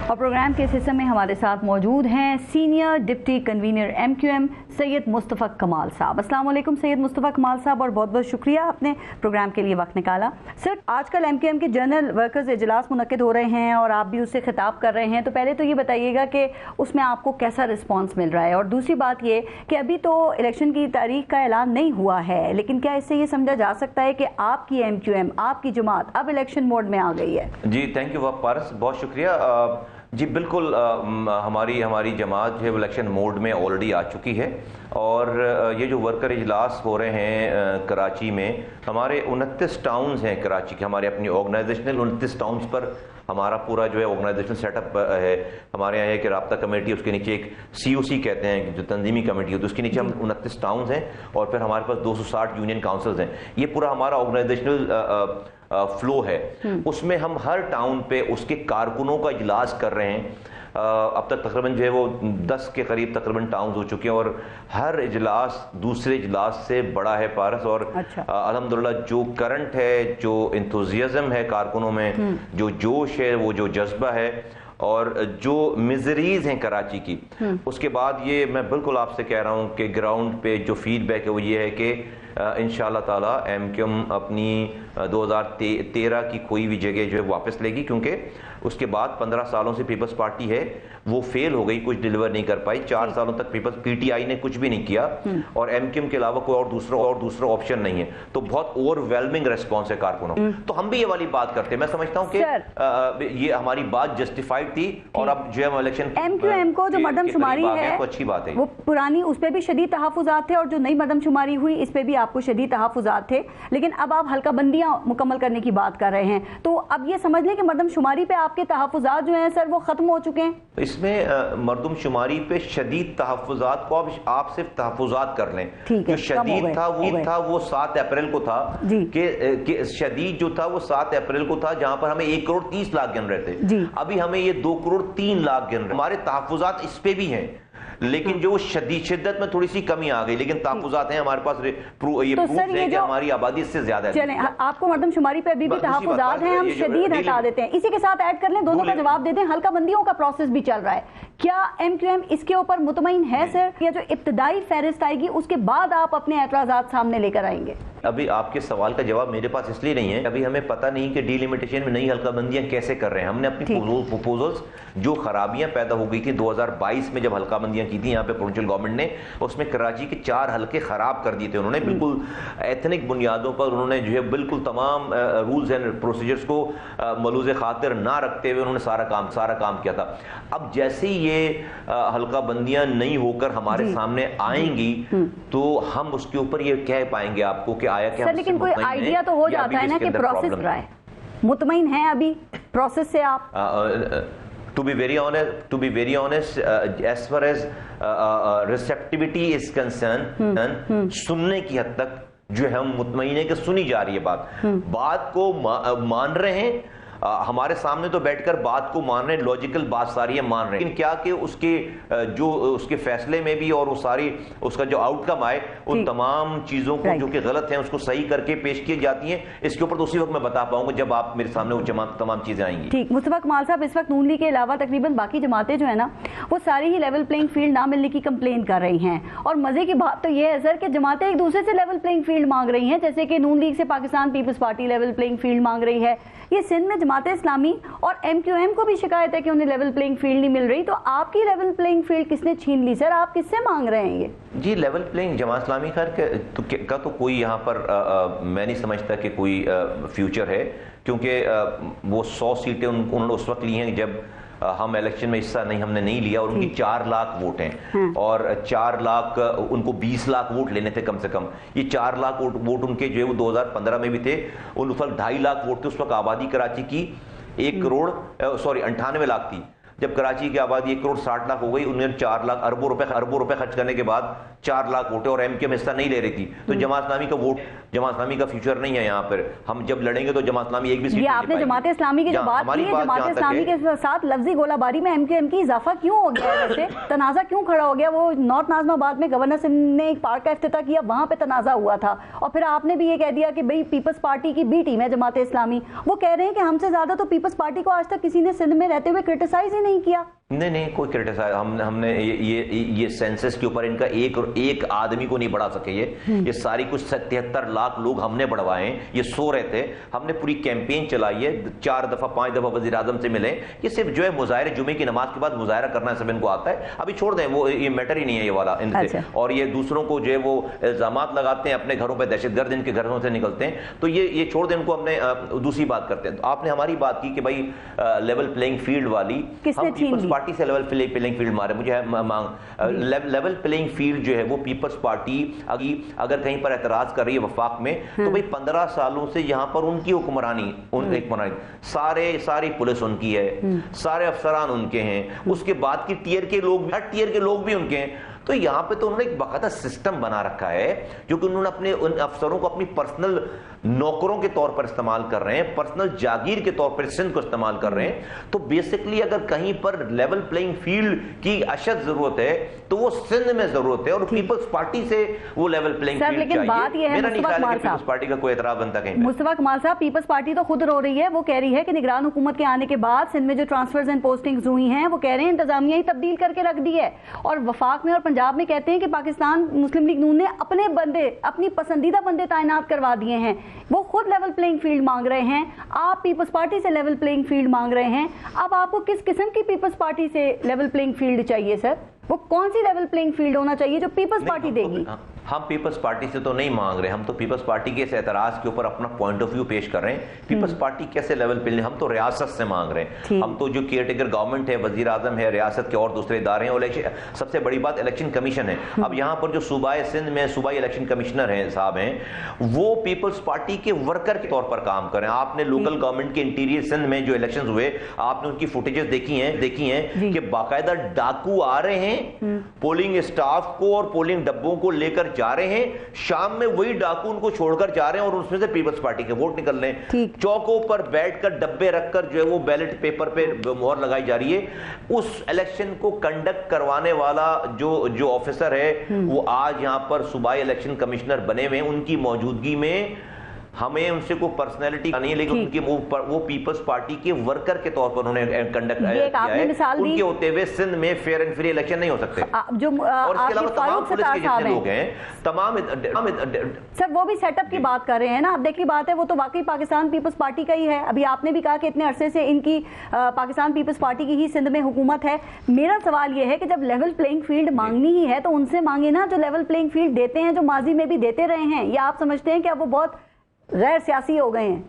और प्रोग्राम के इस हिस्से में हमारे साथ मौजूद हैं senior deputy convener MQM Syed Mustafa कमाल साहब। अस्सलाम वालेकुम सैयद मुस्तफ़ा कमाल साहब, और बहुत बहुत शुक्रिया आपने प्रोग्राम के लिए वक्त निकाला। सर, आजकल MQM के जनरल वर्कर्स इजलास मुनक्किद हो रहे हैं और आप भी उससे खिताब कर रहे हैं, तो पहले तो ये बताइएगा कि उसमें आपको कैसा रिस्पॉन्स मिल रहा है, और दूसरी बात ये कि अभी तो इलेक्शन की तारीख का ऐलान नहीं हुआ है, लेकिन क्या इससे ये समझा जा सकता है कि आपकी MQM, आपकी जमात अब इलेक्शन मोड में आ गई है? जी थैंक यू पारस, बहुत शुक्रिया। जी बिल्कुल, हमारी जमात जो है इलेक्शन मोड में ऑलरेडी आ चुकी है, और ये जो वर्कर इजलास हो रहे हैं कराची में, हमारे 29 टाउन्स हैं कराची के, हमारे अपनी ऑर्गेनाइजेशनल 29 टाउन्स पर हमारा पूरा जो है ऑर्गेनाइजेशनल सेटअप है। हमारे यहाँ एक राब्ता कमेटी, उसके नीचे एक COC कहते हैं जो तंजीमी कमेटी होती है, उसके नीचे हम 29 टाउन्स हैं, और फिर हमारे पास 260 यूनियन काउंसिल्स हैं। ये पूरा हमारा ऑर्गेनाइजेशनल फ्लो है। उसमें हम हर टाउन पे उसके कारकुनों का इजलास कर रहे हैं। अब तक तकरीबन जो है वो 10 के करीब तकरीबन टाउन हो चुके हैं, और हर इजलास दूसरे इजलास से बड़ा है पारस। और अल्हम्दुलिल्लाह जो करंट है, जो इंथुजियाज्म है कारकुनों में, जो जोश है, वो जो जज्बा है, और जो मिजरीज हैं कराची की, उसके बाद ये मैं बिल्कुल आपसे कह रहा हूँ कि ग्राउंड पे जो फीडबैक है वो ये है कि इंशाअल्लाह ताला MQM अपनी 2013 की कोई भी जगह जो है वापस लेगी, क्योंकि उसके बाद 15 सालों से पीपल्स पार्टी है वो फेल हो गई, कुछ डिलीवर नहीं कर पाई। 4 सालों तक PTI ने कुछ भी नहीं किया, और MQM के अलावा कोई और दूसरा ऑप्शन नहीं है। तो बहुत ओवरवेलमिंग रेस्पॉन्स है कारकुनों। तो हम भी ये वाली बात करते हैं। मैं समझता हूँ कि ये हमारी बात जस्टिफाइड थी, और अब जो है इलेक्शन MQM को जो मर्दमशुमारी है तो अच्छी बात है, वो पुरानी, उस पर भी शदीद तहफ़्फ़ुज़ात थे, और जो नई मर्दमशुमारी हुई इस पर भी आपको शदीद तहफ़्फ़ुज़ात थे, लेकिन अब आप हल्का बंदियां मुकम्मल करने की बात कर रहे हैं। तो अब ये समझ लें कि मर्दमशुमारी पे आपके तहफ़्फ़ुज़ात जो हैं सर वो खत्म हो चुके हैं। इसमें मर्दमशुमारी पे शदीद तहफ़्फ़ुज़ात को आप सिर्फ तहफ़्फ़ुज़ात कर लें। जो शदीद था वो 7 अप्रैल को था, कि शदीद जो था वो 7 अप्रैल को था, जहां पर हमें 1 करोड़ 30 लाख गिन रहे थे। अभी हमें ये 2 करोड़ 3 लाख गिन रहे। हमारे तहफ़्फ़ुज़ात इस पे भी हैं, लेकिन जो शिद्दत में थोड़ी सी कमी आ गई, लेकिन तहफ़्फ़ुज़ात हैं हमारे पास। ये प्रूफ है कि हमारी आबादी इससे ज्यादा है। चलें, आपको मर्दमशुमारी पे अभी भी तहफ़्फ़ुज़ात हैं, हम शदीद हटा देते हैं। इसी के साथ ऐड कर लें, दोनों का जवाब देते हैं। हल्का बंदियों का प्रोसेस भी चल रहा है, क्या MQM इसके ऊपर मुतमईन है सर? या जो इब्तदाई फहरिस्त आएगी उसके बाद आप अपने एतराज़ात सामने लेकर आएंगे? अभी आपके सवाल का जवाब मेरे पास इसलिए नहीं है, अभी हमें पता नहीं कि डिलिमिटेशन में नई हल्काबंदियां कैसे कर रहे हैं। हमने अपनी प्रपोजल्स, जो खराबियां पैदा हो गई थी 2022 में जब हल्काबंदियां की थी यहाँ पे प्रोविंशियल गवर्नमेंट ने, उसमें कराची के 4 हलके खराब कर दिए थे उन्होंने, बिल्कुल एथनिक बुनियादों पर उन्होंने जो है बिल्कुल तमाम रूल्स एंड प्रोसीजर्स को मलूज़ खातिर ना रखते हुए उन्होंने सारा काम किया था। अब जैसे ही ये हल्का बंदियां नहीं होकर हमारे सामने आएंगी तो हम उसके ऊपर ये कह पाएंगे आपको कि आया क्या। लेकिन कोई आइडिया तो हो जाता है ना कि प्रोसेस रहा है, मुतमईन है अभी प्रोसेस से आप? To be very honest, as far as receptivity is concerned, सुनने की हद तक जो है हम मुतमईन है कि सुनी जा रही है बात को मान रहे हैं, हमारे सामने तो बैठकर बात को मान रहे हैं, लॉजिकल बात सारी है मान रहे हैं, लेकिन क्या कि उसके फैसले में भी और वो सारी उसका जो आउटकम आए उन तमाम चीजों को जो कि गलत हैं उसको सही करके पेश की जाती हैं, इसके ऊपर तो उसी वक्त मैं बता पाऊंगा जब आप मेरे सामने वो तमाम चीजें आएंगी। ठीक, मुस्तफा कमाल साहब, इस वक्त नून लीग के अलावा तकरीबन बाकी जमातें जो है ना वो सारी ही लेवल प्लेइंग फील्ड ना मिलने की कंप्लेन कर रही हैं, और मजे की बात तो ये है सर कि जमातें एक दूसरे से लेवल प्लेइंग फील्ड मांग रही हैं, जैसे कि नून लीग से Pakistan Peoples Party level playing field मांग रही है, ये सिंध में जमात इस्लामी और MQM को भी शिकायत है कि उन्हें लेवल प्लेइंग फील्ड नहीं मिल रही। तो आपकी लेवल प्लेइंग फील्ड किसने छीन ली सर? आप किससे मांग रहे हैं ये? जी, लेवल प्लेइंग जमात इस्लामी का तो कोई यहाँ पर मैं नहीं समझता कि कोई फ्यूचर है, क्योंकि वो 100 सीटें उन्होंने उस वक्त ली हैं जब हम इलेक्शन में हिस्सा हमने नहीं लिया, और उनकी 4 लाख वोट हैं और 4 लाख उनको 20 लाख वोट लेने थे कम से कम। ये 4 लाख वोट उनके जो है वो 2015 में भी थे, उस वक्त 2.5 लाख वोट थे। उस वक्त आबादी कराची की 98 लाख थी। जब कराची की आबादी 1 करोड़ 60 लाख हो गई, उन्होंने 4 लाख अरबों रुपए खर्च करने के बाद 4 लाख वोटे और MQM हिस्सा नहीं ले रही थी। तो जमात इस्लामी का वोट, जमात इस्लामी का फ्यूचर नहीं है यहाँ पर। हम जब लड़ेंगे तो जमात इस्लामी एक भी सीट नहीं पाएगी। आपने जमात इस्लामी की जो बात की है, जमात इस्लामी के साथ लफ्जी गोलाबारी में MQM की इजाफा क्यों हो गया है? वैसे तनाजा क्यों खड़ा हो गया? वो नॉर्थ नाज़िमाबाद में गवर्नर सिंह ने एक पार्क का इफ्तिताह किया, वहां पे तनाजा हुआ था, और फिर आपने भी ये कह दिया कि भाई पीपल्स पार्टी की B टीम है जमात इस्लामी। वो कह रहे हैं कि हमसे ज्यादा तो पीपल्स पार्टी को आज तक किसी ने सिंध में रहते हुए क्रिटिसाइज ही नहीं किया। नहीं, कोई क्रिटिसाइज हमने ये सेंसस के ऊपर इनका एक आदमी को नहीं बढ़ा सके। ये सारी कुछ 77 लाख लोग हमने बढ़वाए हैं, ये सो रहे थे। हमने पूरी कैंपेन चलाई है, 4 दफा 5 दफा वज़ीर आज़म से मिले। ये सिर्फ जो है मुजाहरे, जुमे की नमाज के बाद मुजाहरा करना सब इनको आता है। अभी छोड़ दें, वो ये मैटर ही नहीं है ये वाला इनसे। अच्छा। और ये दूसरों को जो है वो इल्जामात लगाते हैं, अपने घरों पर दहशतगर्द इनके घरों से निकलते हैं, तो ये छोड़ दें इनको। हमने दूसरी बात करते हैं। तो आपने हमारी बात की कि भाई लेवल प्लेइंग फील्ड वाली, हम पीपल्स पार्टी से लेवल प्लेइंग फील्ड मारे, मुझे लेवल प्लेइंग फील्ड जो है वो पीपल्स पार्टी अगर कहीं पर एतराज कर रही है वफाक में, तो भाई 15 सालों से यहाँ पर उनकी हुक्मरानी, सारी पुलिस उनकी है, सारे अफसरान उनके हैं, उसके बाद की टियर के लोग, हर टियर के लोग भी उनके हैं। तो यहाँ पे तो उन्होंने एक बाकायदा सिस्टम बना रखा है, जो कि उन्होंने अपने उन अफसरों को अपनी पर्सनल नौकरों के तौर पर इस्तेमाल कर रहे हैं, पर्सनल जागीर के तौर पर सिंध को इस्तेमाल कर रहे हैं। तो बेसिकली अगर कहीं पर लेवल प्लेइंग फील्ड की अशद जरूरत है तो वो सिंध में जरूरत है, और पीपल्स पार्टी से वो लेवल प्लेइंग फील्ड चाहिए। लेकिन बात ये है, मेरा नहीं ख्याल है कि पीपल्स पार्टी का कोई एतराज बनता कहीं। मुस्तफा कमाल साहब, पीपल्स पार्टी तो खुद रो रही है, वो कह रही है कि निगरान हुकूमत के आने के बाद सिंध में जो ट्रांसफर्स एंड पोस्टिंग्स हुई हैं, वो कह रहे हैं इंतजामिया ही तब्दील करके रख दी है, और वफाक में और पंजाब में कहते हैं कि पाकिस्तान मुस्लिम लीग नून ने अपने बंदे, अपनी पसंदीदा बंदे तैनात करवा दिए हैं। वो खुद लेवल प्लेइंग फील्ड मांग रहे हैं, आप पीपल्स पार्टी से लेवल प्लेइंग फील्ड मांग रहे हैं। अब आपको किस किस्म की पीपल्स पार्टी से लेवल प्लेइंग फील्ड चाहिए सर? वो कौन सी लेवल प्लेइंग फील्ड होना चाहिए जो पीपल्स पार्टी देगी? हम पीपल्स पार्टी से तो नहीं मांग रहे, हम तो पीपल्स पार्टी के इस एतराज के ऊपर अपना पॉइंट ऑफ व्यू पेश कर रहे हैं। पीपल्स पार्टी कैसे लेवल पे, हम तो रियासत से मांग रहे हैं। हम तो जो केयर टेकर गवर्नमेंट है, वजीर आजम है, रियासत के और दूसरे इदारे हैं, और सबसे बड़ी बात इलेक्शन कमीशन है। अब यहाँ पर जो सूबाई सिंध में सूबाई इलेक्शन कमिश्नर हैं साहब हैं, वो पीपल्स पार्टी के वर्कर के तौर पर काम कर रहे हैं। आपने लोकल गवर्नमेंट के इंटीरियर सिंध में जो इलेक्शन हुए, आपने उनकी फुटेजेस देखी हैं कि बाकायदा डाकू आ रहे हैं, पोलिंग स्टाफ को और पोलिंग डब्बों को लेकर जा रहे हैं, शाम में वही डाकू उनको छोड़कर जा रहे हैं, और उसमें से पीपल्स पार्टी के वोट निकल रहे हैं। चौकों पर बैठकर डब्बे रखकर जो है वो बैलेट पेपर पे मोहर लगाई जा रही है। उस इलेक्शन को कंडक्ट करवाने वाला जो ऑफिसर है, वो आज यहां पर सूबाई इलेक्शन कमिश्नर बने हुए हैं, उनकी मौजूदगी में ہمیں ان سے کوئی پرسنالٹی نہیں ہے، لیکن ان کی وہ پیپلز پارٹی کے ورکر کے طور پر انہوں نے کنڈکٹ کیا ہے، ان کے ہوتے ہوئے سندھ میں فیئر اینڈ فری الیکشن نہیں ہو سکتے۔ اور اس کے علاوہ تمام پولیس کے جتنے لوگ ہیں تمام سر وہ بھی سیٹ اپ کی بات کر رہے ہیں نا، اب دیکھیے بات ہے وہ تو واقعی پاکستان پیپلز پارٹی کا ہی ہے۔ ابھی آپ نے بھی کہا کہ اتنے عرصے سے ان کی پاکستان پیپلز پارٹی کی ہی سندھ میں حکومت ہے۔ میرا سوال یہ ہے کہ جب لیول پلینگ فیلڈ مانگنی ہی ہے تو ان سے مانگے نا جو لیول پلینگ فیلڈ دیتے ہیں، جو ماضی میں بھی دیتے رہے ہیں، یا آپ سمجھتے ہیں کہ اب وہ بہت غیر سیاسی ہو گئے ہیں؟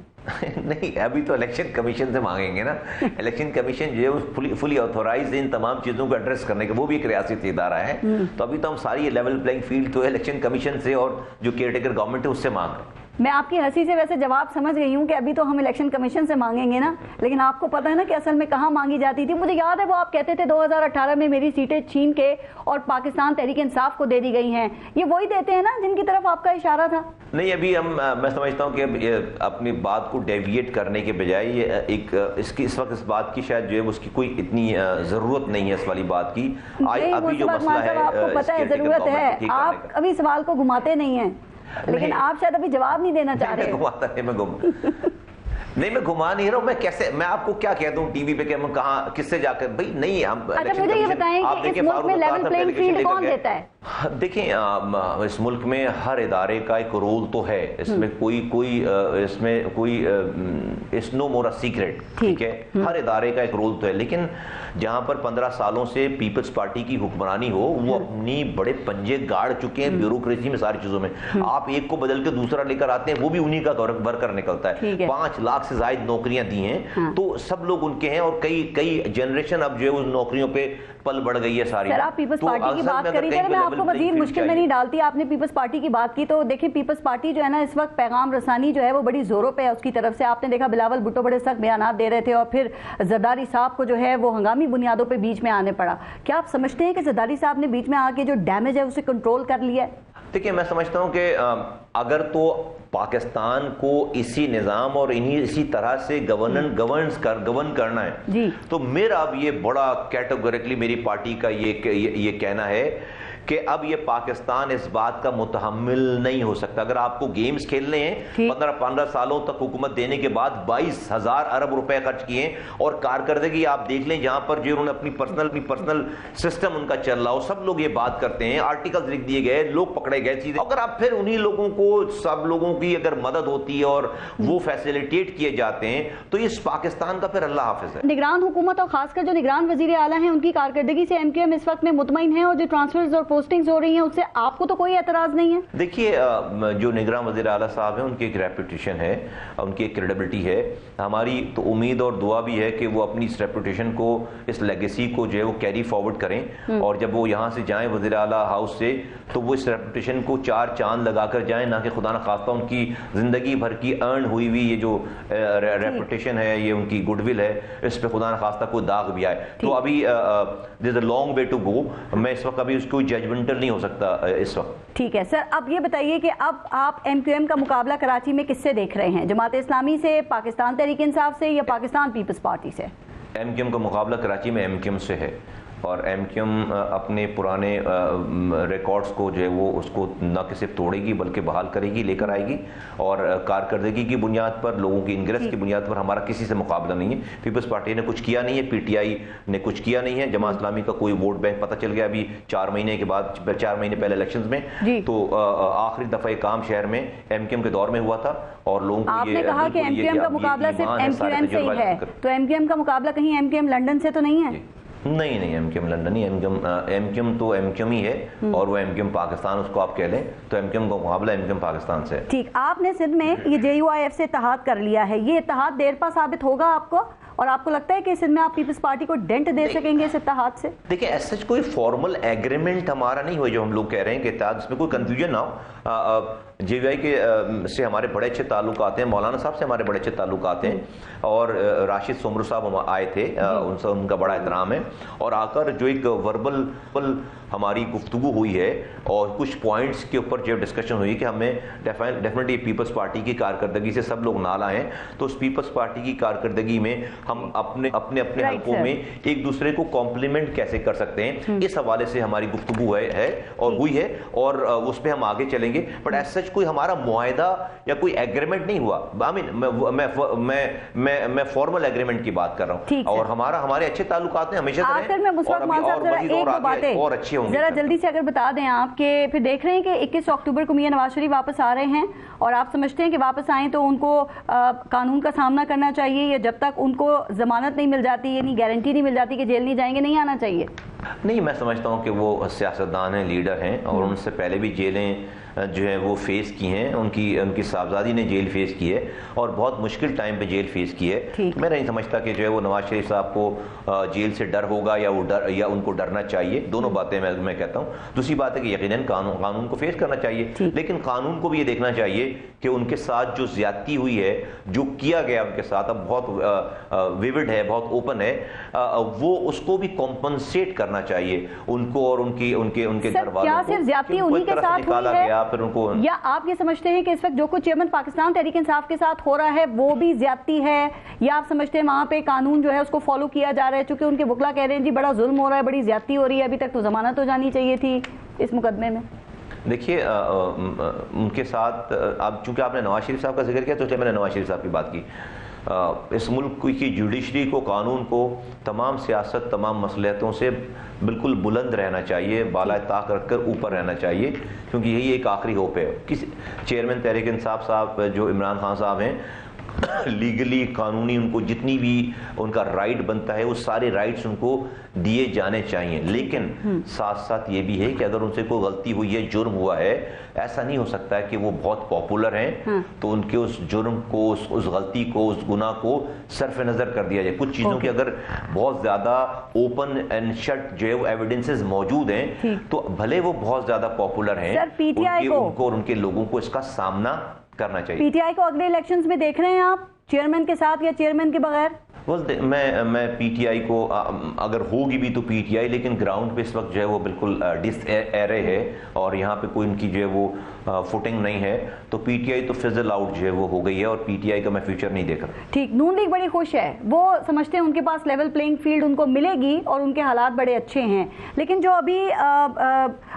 نہیں، ابھی تو الیکشن کمیشن سے مانگیں گے نا۔ الیکشن کمیشن جو ہے فلی آتھورائز ان تمام چیزوں کو ایڈریس کرنے کے، وہ بھی ایک ریاستی ادارہ ہے، تو ابھی تو ہم ساری لیول پلینگ فیلڈ تو الیکشن کمیشن سے اور جو کیئر ٹیکر گورنمنٹ ہے اس سے مانگ رہے ہیں۔ میں آپ کی ہنسی سے ویسے جواب سمجھ گئی ہوں کہ ابھی تو ہم الیکشن کمیشن سے مانگیں گے نا، لیکن آپ کو پتہ ہے نا کہ اصل میں کہاں مانگی جاتی تھی۔ مجھے یاد ہے وہ آپ کہتے تھے 2018 میں میری سیٹیں چھین کے اور پاکستان تحریک انصاف کو دے دی گئی ہیں، یہ وہی دیتے ہیں نا جن کی طرف آپ کا اشارہ تھا؟ نہیں، ابھی میں سمجھتا ہوں کہ اپنی بات کو ڈیویٹ کرنے کے بجائے ایک اس وقت اس بات کی شاید جو ہے اس کی کوئی اتنی ضرورت نہیں ہے اس والی بات کی۔ ابھی جو مسئلہ ہے آپ کو پتہ ہے ضرورت ہے، آپ ابھی سوال کو گھماتے نہیں ہیں، لیکن آپ شاید ابھی جواب نہیں دینا چاہ رہے۔ نہیں، میں گھما نہیں رہا ہوں، میں کیسے، میں آپ کو کیا کہہ دوں ٹی وی پہ کہ ہم کہاں کس سے جا کر، بھائی نہیں ہم۔ اچھا مجھے یہ بتائیں کہ اس ملک میں لیول پلینگ فیلڈ کون دیتا ہے؟ دیکھیں اس ملک میں ہر ادارے کا ایک رول تو ہے، اس میں کوئی اس نو مور سیکرٹ، ٹھیک ہے، ہر ادارے کا ایک رول تو ہے، لیکن جہاں پر 15 سالوں سے پیپلز پارٹی کی حکمرانی ہو، وہ اپنی بڑے پنجے گاڑ چکے ہیں بیوروکریسی میں، ساری چیزوں میں۔ آپ ایک کو بدل کے دوسرا لے کر آتے ہیں، وہ بھی انہی کا ورکر نکلتا ہے۔ 5 لاکھ سے زائد نوکریاں دی ہیں، تو سب لوگ ان کے ہیں، اور کئی جنریشن اب جو ہے اس نوکریوں پہ پل بڑھ گئی ہے ساری۔ سر آپ پیپلز پارٹی کی بات کری تھی، میں آپ کو مزید مشکل میں نہیں ڈالتی، آپ نے پیپلز پارٹی کی بات کی، تو دیکھیں پیپلز پارٹی جو ہے نا اس وقت پیغام رسانی جو ہے وہ بڑی زوروں پہ ہے اس کی طرف سے۔ آپ نے دیکھا بلاول بھٹو بڑے سخت بیانات دے رہے تھے، اور پھر زرداری صاحب کو جو ہے وہ ہنگامی بنیادوں پہ بیچ میں آنے پڑا۔ کیا آپ سمجھتے ہیں کہ زرداری صاحب نے بیچ میں آ کے جو ڈیمیج ہے اسے کنٹرول کر لیا ہے؟ دیکھیں میں سمجھتا ہوں کہ اگر تو پاکستان کو اسی نظام اور اسی طرح سے گورن کرنا ہے، تو میرا اب یہ بڑا کیٹیگوریکلی میری پارٹی کا یہ کہنا ہے کہ اب یہ پاکستان اس بات کا متحمل نہیں ہو سکتا۔ اگر آپ کو گیمز کھیلنے ہیں، 15 سالوں تک حکومت دینے کے بعد 22,000 ارب روپے خرچ کیے ہیں، اور کارکردگی آپ دیکھ لیں جہاں پر جو انہوں نے اپنی پرسنل سسٹم ان کا چل رہا ہو، سب لوگ یہ بات کرتے ہیں، آرٹیکلز لکھ دیے گئے، لوگ پکڑے گئے چیزیں۔ اگر آپ پھر انہی لوگوں کو، سب لوگوں کی اگر مدد ہوتی ہے اور وہ فیسیلیٹیٹ کیے جاتے ہیں، تو اس پاکستان کا پھر اللہ حافظ ہے۔ نگران حکومت اور خاص کر جو نگران وزیر اعلیٰ ہیں، ان کی کارکردگی سے MQM اس وقت میں مطمئن ہے، اور جو ٹرانسفرز اور پوسٹنگز ہو رہی ہیں اس سے آپ کو تو کوئی اعتراض نہیں ہے؟ دیکھیے جو نگراں وزیر اعلیٰ صاحب ہیں، ان کی ایک ریپوٹیشن ہے، ان کی ایک کریڈیبلٹی ہے، ہماری تو امید اور دعا بھی ہے کہ وہ اپنی اس ریپوٹیشن کو، اس لیگیسی کو جو ہے وہ کیری فارورڈ کریں، اور جب وہ یہاں سے جائیں وزیر اعلیٰ ہاؤس سے، تو وہ اس ریپوٹیشن کو 4 چاند لگا کر جائیں، نہ کہ خدا نخواستہ ان کی زندگی بھر کی ارن ہوئی یہ جو ریپوٹیشن ہے، یہ ان کی گڈ ول ہے، اس پہ خدا نخواستہ کوئی داغ بھی آئے۔ تو ابھی دیر از a long way to go, میں اس وقت ابھی اس کو ججمنٹل نہیں ہو سکتا اس وقت۔ ٹھیک ہے سر، اب یہ بتائیے کہ اب آپ MQM کا مقابلہ کراچی میں کس سے دیکھ رہے ہیں؟ جماعت اسلامی سے، پاکستان تحریک انصاف سے، یا پاکستان پیپلز پارٹی سے؟ MQM کا مقابلہ کراچی میں MQM سے ہے، اور MQM اپنے پرانے ریکارڈز کو جو ہے وہ اس کو نہ کہ صرف توڑے گی بلکہ بحال کرے گی، لے کر آئے گی، اور کارکردگی کی بنیاد پر، لوگوں کی انگریس کی بنیاد پر ہمارا کسی سے مقابلہ نہیں ہے۔ پیپلز پارٹی نے کچھ کیا نہیں ہے، PTI نے کچھ کیا نہیں ہے، جماعت اسلامی کا کوئی ووٹ بینک پتہ چل گیا ابھی 4 مہینے کے بعد، 4 مہینے پہلے الیکشنز میں، تو آخری دفعہ کام شہر میں MQM کے دور میں ہوا تھا، اور لوگوں کو آپ نے کہا کہ MQM کا مقابلہ صرف MQM سے ہی ہے، تو MQM کا مقابلہ کہیں MQM لندن سے تو نہیں ہے؟ نہیں، MQM لندن ہی، MQM تو MQM ہی ہے، اور وہ MQM پاکستان اس کو آپ کہہ لیں، تو MQM کا مقابلہ MQM پاکستان سے ہے۔ ٹھیک، آپ نے سندھ میں یہ JUIF سے اتحاد کر لیا ہے، یہ اتحاد دیر پا ثابت ہوگا آپ کو، اور آپ کو لگتا ہے کہ سندھ میں آپ پیپلز پارٹی کو ڈینٹ دے سکیں گے اس اتحاد سے؟ دیکھیں ایسا کوئی فارمل ایگریمنٹ ہمارا نہیں ہوئی جو ہم لوگ کہہ رہے ہیں کہ اتحاد، اس میں کوئی کنفیوژن نہ ہو۔ JUI کے سے ہمارے بڑے اچھے تعلقات ہیں، مولانا صاحب سے ہمارے بڑے اچھے تعلقات ہیں، اور راشد سومرو صاحب آئے تھے، ان سے ان کا بڑا احترام ہے، اور آ کر جو ایک وربل ہماری گفتگو ہوئی ہے، اور کچھ پوائنٹس کے اوپر جو ڈسکشن ہوئی کہ ہمیں ڈیفینیٹلی پیپلز پارٹی کی کارکردگی سے سب لوگ نالا ہیں، تو اس پیپلز پارٹی کی کارکردگی میں ہم اپنے حلقوں میں ایک دوسرے کو کمپلیمنٹ کیسے کر سکتے ہیں، اس حوالے سے ہماری گفتگو ہے اور ہوئی ہے، اور اس پہ ہم آگے چلیں گے. بٹ ایز سچ کوئی ہمارا معاہدہ یا کوئی ایگریمنٹ نہیں ہوا. میں فارمل ایگریمنٹ کی بات کر رہا ہوں، اور ہمارے اچھے تعلقات ہیں ہمیشہ سے آخر میں مصباح کمال صاحب ذرا ایک دو باتیں اور اچھے ہوں گے. ذرا جلدی سے اگر بتا دیں آپ کہ پھر دیکھ رہے ہیں کہ 21 اکتوبر کو میاں نواز شریف واپس آ رہے ہیں، اور آپ سمجھتے ہیں کہ واپس آئیں تو ان کو قانون کا سامنا کرنا چاہیے، یا جب تک ان کو ضمانت نہیں مل جاتی، یعنی گارنٹی نہیں مل جاتی کہ جیل نہیں جائیں گے، نہیں آنا چاہیے؟ نہیں، میں سمجھتا ہوں کہ وہ سیاستدان ہیں، لیڈر ہیں، اور ان سے پہلے بھی جیلیں جو ہیں وہ فیس کی ہیں. ان کی صاحبزادی نے جیل فیس کی ہے، اور بہت مشکل ٹائم پہ جیل فیس کی ہے. میں نہیں سمجھتا کہ جو ہے وہ نواز شریف صاحب کو جیل سے ڈر ہوگا یا ان کو ڈرنا چاہیے. دونوں باتیں میں کہتا ہوں. دوسری بات ہے کہ یقیناً قانون کو فیس کرنا چاہیے، لیکن قانون کو بھی یہ دیکھنا چاہیے کہ ان کے ساتھ جو زیادتی ہوئی ہے، جو کیا گیا ان کے ساتھ، اب بہت ویوڈ ہے، بہت اوپن ہے، وہ اس کو بھی کمپنسیٹ کرنا چاہیے ان کو اور ان کے گھر والوں کو. کیا صرف زیادتی انہی کے ساتھ ہوئی ہے، پھر ان کو، یا آپ یہ سمجھتے ہیں کہ اس وقت جو کچھ چیئرمین پاکستان تحریک انصاف کے ساتھ ہو رہا ہے وہ بھی زیادتی ہے، یا آپ سمجھتے ہیں وہاں پہ قانون جو ہے اس کو فالو کیا جا رہا ہے؟ چونکہ ان کے وکلا کہہ رہے ہیں جی بڑا ظلم ہو رہا ہے، بڑی زیادتی ہو رہی ہے، ابھی تک تو ضمانت ہو جانی چاہیے تھی اس مقدمے میں. دیکھیے ان کے ساتھ، اب چونکہ آپ نے نواز شریف صاحب کا ذکر کیا تو چلے میں نے نواز شریف صاحب کی بات کی. اس ملک کی جوڈیشری کو، قانون کو، تمام سیاست، تمام مصلحتوں سے بالکل بلند رہنا چاہیے، بالائے طاق رکھ کر اوپر رہنا چاہیے، کیونکہ یہی ایک آخری ہوپ ہے. چیئرمین تحریک انصاف صاحب جو عمران خان صاحب ہیں، لیگلی، قانونی ان کو جتنی بھی ان کا رائٹ بنتا ہے وہ سارے رائٹس ان کو دیے جانے چاہیے. لیکن ساتھ ساتھ یہ بھی ہے کہ اگر ان سے کوئی غلطی ہوئی ہے، جرم ہوا ہے، ایسا نہیں ہو سکتا ہے کہ وہ بہت پاپولر ہیں تو ان کے اس جرم کو، اس غلطی کو، اس گناہ کو صرف نظر کر دیا جائے. کچھ چیزوں کی اگر بہت زیادہ اوپن اینڈ شٹ جو ہے وہ ایویڈنسز موجود ہیں تو بھلے وہ بہت زیادہ پاپولر ہیں، ان کو اور ان کے لوگوں کو اس کا سامنا کرنا چاہیے. پی ٹی آئی کو اگلے الیکشنز میں دیکھ رہے ہیں آپ چیئرمین کے ساتھ یا چیئرمین کے بغیر؟ میں پی ٹی آئی کو اگر ہوگی بھی تو پی ٹی آئی، لیکن گراؤنڈ پہ اس وقت جو ہے وہ بالکل ڈس ایرے ہے، اور یہاں پہ کوئی ان کی جو ہے وہ فوٹنگ نہیں ہے، تو پی ٹی آئی تو فزل آؤٹ جو ہے وہ ہو گئی ہے، اور پی ٹی آئی کا میں فیوچر نہیں دیکھ رہا. ٹھیک. نون لیگ بڑی خوش ہے، وہ سمجھتے ہیں ان کے پاس لیول پلینگ فیلڈ ان کو ملے گی اور ان کے حالات بڑے اچھے ہیں. لیکن جو ابھی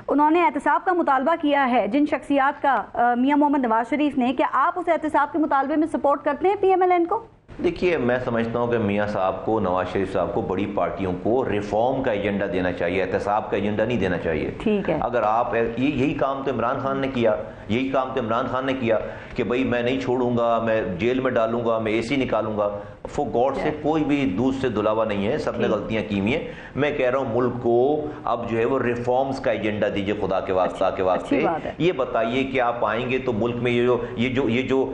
انہوں نے احتساب کا مطالبہ کیا ہے جن شخصیات کا، میاں محمد نواز شریف نے، کیا آپ اس احتساب کے مطالبے میں سپورٹ کرتے ہیں پی ایم ایل این کو؟ دیکھیے، میں سمجھتا ہوں کہ میاں صاحب کو، نواز شریف صاحب کو، بڑی پارٹیوں کو ریفارم کا ایجنڈا دینا چاہیے، احتساب کا ایجنڈا نہیں دینا چاہیے. ٹھیک ہے. اگر آپ یہی کام تو عمران خان نے کیا کہ بھئی میں نہیں چھوڑوں گا، میں جیل میں ڈالوں گا، میں اے سی نکالوں گا. فور گاڈ سے کوئی بھی دودھ سے دلاوا نہیں ہے، سب نے غلطیاں کی ہوئی ہیں. میں کہہ رہا ہوں ملک کو اب جو ہے وہ ریفارمز کا ایجنڈا دیجیے خدا کے واسطے. یہ بتائیے کہ آپ آئیں گے تو ملک میں یہ جو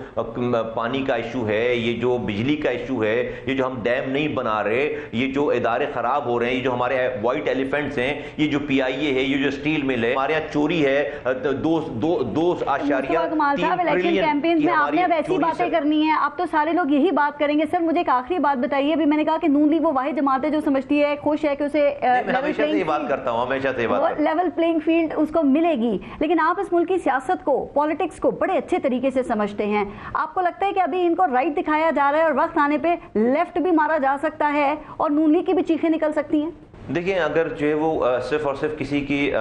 پانی کا ایشو ہے، یہ جو بجلی کا ایشو ہے، یہ جو ہم ڈیم نہیں بنا رہے، یہ جو ادارے خراب ہو رہے ہیں، یہ جو ہمارے وائٹ ایلیفینٹس ہیں، یہ جو پی آئی اے ہے، یہ جو اسٹیل مل ہے، ہمارے یہاں چوری ہے 2.3 ٹرلین. آپ نے اب ایسی باتیں کرنی ہیں، آپ تو سارے لوگ یہی بات کریں گے. سر مجھے ایک آخری بات بتائیے. ابھی میں نے کہا کہ نون لیگ وہ واحد جماعت ہے جو سمجھتی ہے، خوش ہے کہ اسے لیول پلینگ فیلڈ اس کو ملے گی. لیکن آپ اس ملک کی سیاست کو، پالیٹکس کو بڑے اچھے طریقے سے سمجھتے ہیں. آپ کو لگتا ہے کہ ابھی ان کو رائٹ دکھایا جا رہا ہے اور وقت آنے پہ لیفٹ بھی مارا جا سکتا ہے اور نون لیگ کی بھی چیخیں نکل سکتی ہیں؟ دیکھیں، اگر جو ہے وہ صرف اور صرف کسی کی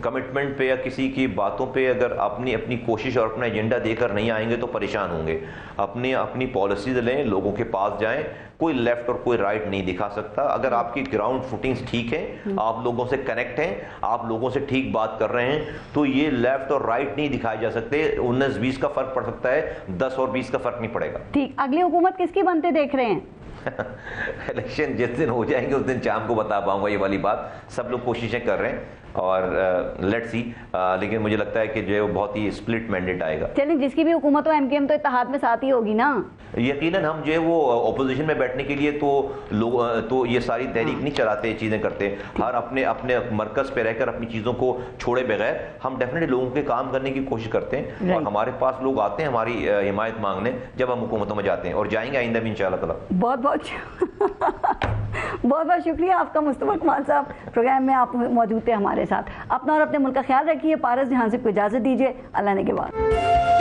کمٹمنٹ پہ یا کسی کی باتوں پہ اگر اپنی کوشش اور اپنا ایجنڈا دے کر نہیں آئیں گے تو پریشان ہوں گے. اپنی پالیسیز لیں، لوگوں کے پاس جائیں. کوئی لیفٹ اور کوئی رائٹ نہیں دکھا سکتا. اگر آپ کی گراؤنڈ فوٹنگز ٹھیک ہیں، آپ لوگوں سے کنیکٹ ہیں، آپ لوگوں سے ٹھیک بات کر رہے ہیں، تو یہ لیفٹ اور رائٹ نہیں دکھائے جا سکتے. 19-20 کا فرق پڑ سکتا ہے، 10 اور 20 کا فرق نہیں پڑے گا. ٹھیک. اگلی حکومت کس کی بنتے دیکھ رہے ہیں؟ الیکشن جس دن ہو جائیں گے اس دن شام کو بتا پاؤں گا یہ والی بات. سب لوگ کوششیں کر رہے ہیں اور لیٹ سی، لیکن مجھے لگتا ہے کہ جو ہے وہ بہت ہی اسپلٹ مینڈیٹ آئے گا. چلیں، جس کی بھی حکومت ہو، ایم کیو ایم تو اتحاد میں ساتھ ہی ہوگی نا؟ یقیناً. ہم جو ہے وہ اپوزیشن میں بیٹھنے کے لیے تو یہ ساری تحریک نہیں چلاتے، چیزیں کرتے. ہر اپنے مرکز پہ رہ کر اپنی چیزوں کو چھوڑے بغیر ہم ڈیفینیٹلی لوگوں کے کام کرنے کی کوشش کرتے ہیں. اور ہمارے پاس لوگ آتے ہیں ہماری حمایت مانگنے جب ہم حکومتوں میں جاتے ہیں، اور جائیں گے آئندہ بھی انشاءاللہ تعالی. بہت بہت شکریہ آپ کا مصطفیٰ کمال صاحب. پروگرام میں آپ موجود تھے ہمارے ساتھ. اپنا اور اپنے ملک کا خیال رکھیے. پارس جہاں سے کو اجازت دیجیے. اللہ نے کے بعد.